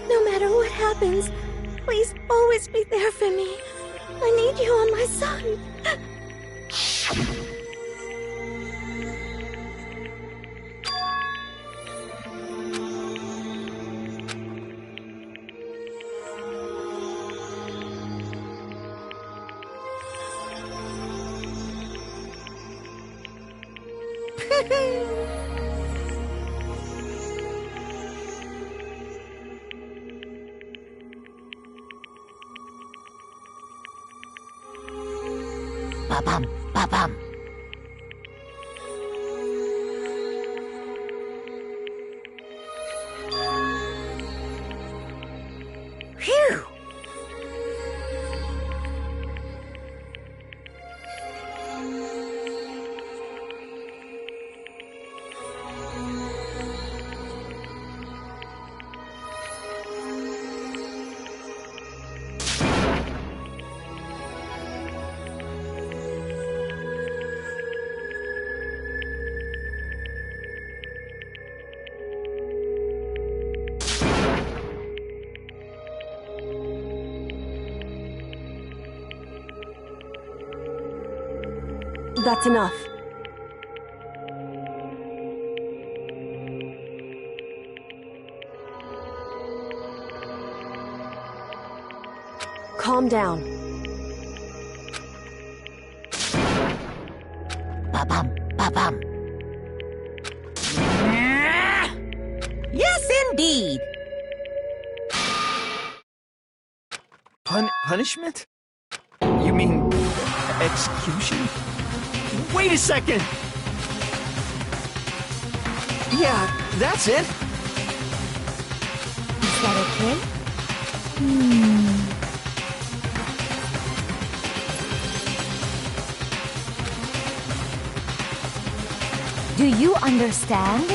No matter what happens, please always be there for me. I need you on my side. Ba-bum, ba-bum. Phew! That's enough. calm down. Ba-bum, ba-bum. Yes, indeed. Punishment? You mean execution? Wait a second! Yeah, that's it. Is that okay? Do you understand?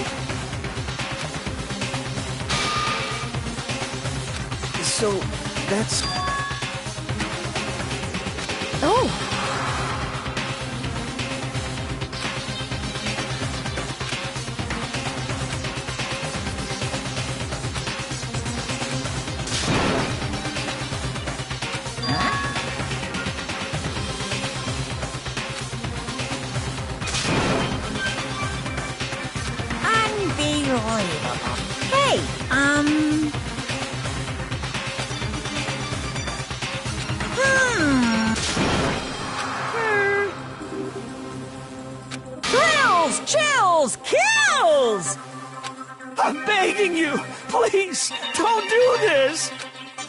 So, that's... Oh! Unbelievable. Hey, Thrills, chills, kills! I'm begging you! Please, don't do this!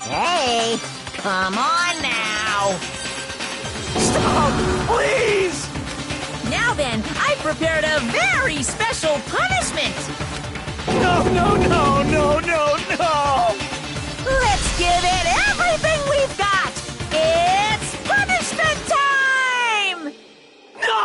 Hey, come on now. Stop! Please! Now then, I prepared a very special punishment. No, no, no, no, no, no! Let's give it everything we've got. It's punishment time! No!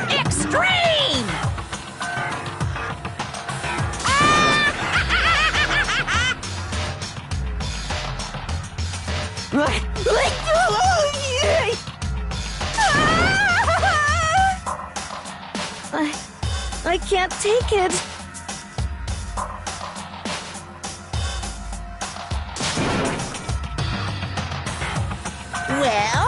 Extreme! I can't take it. Well?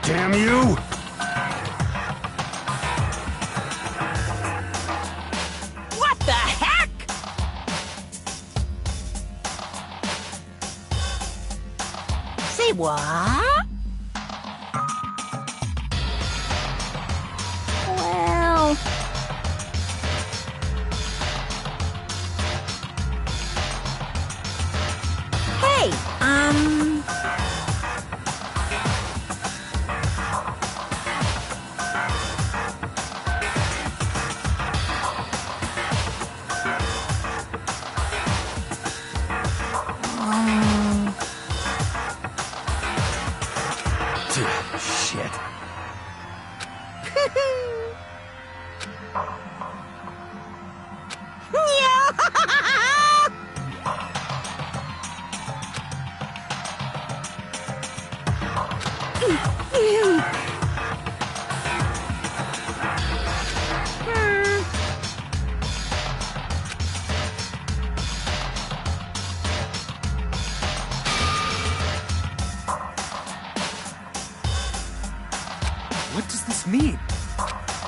Damn you! What the heck? Say what?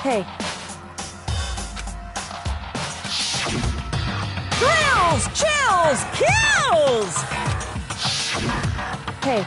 Hey. Thrills! Chills! Kills! Hey.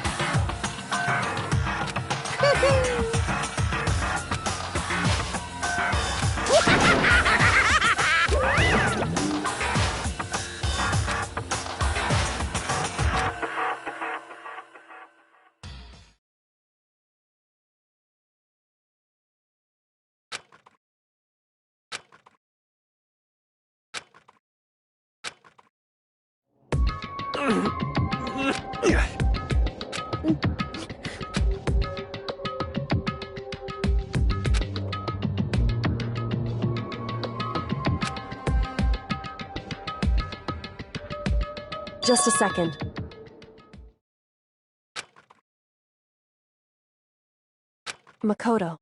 Just a second. Makoto.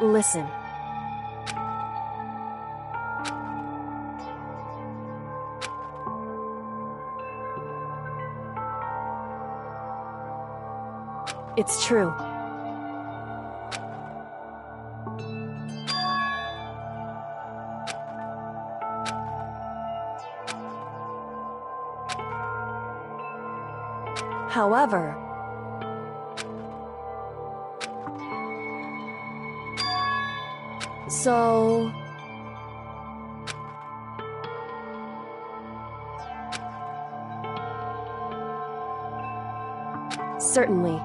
Listen. It's true. However, so... Certainly.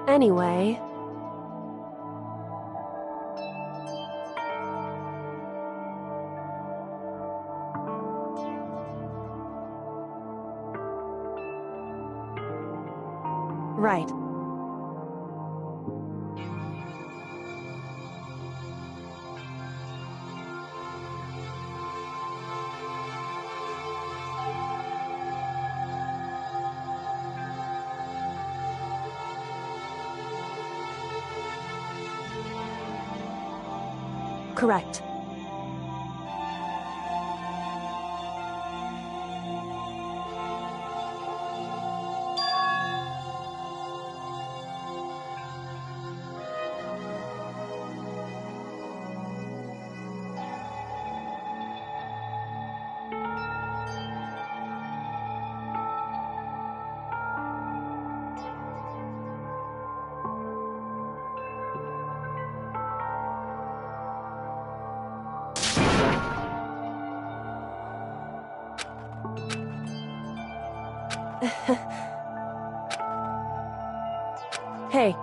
Anyway... Right. Correct. Hey.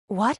What?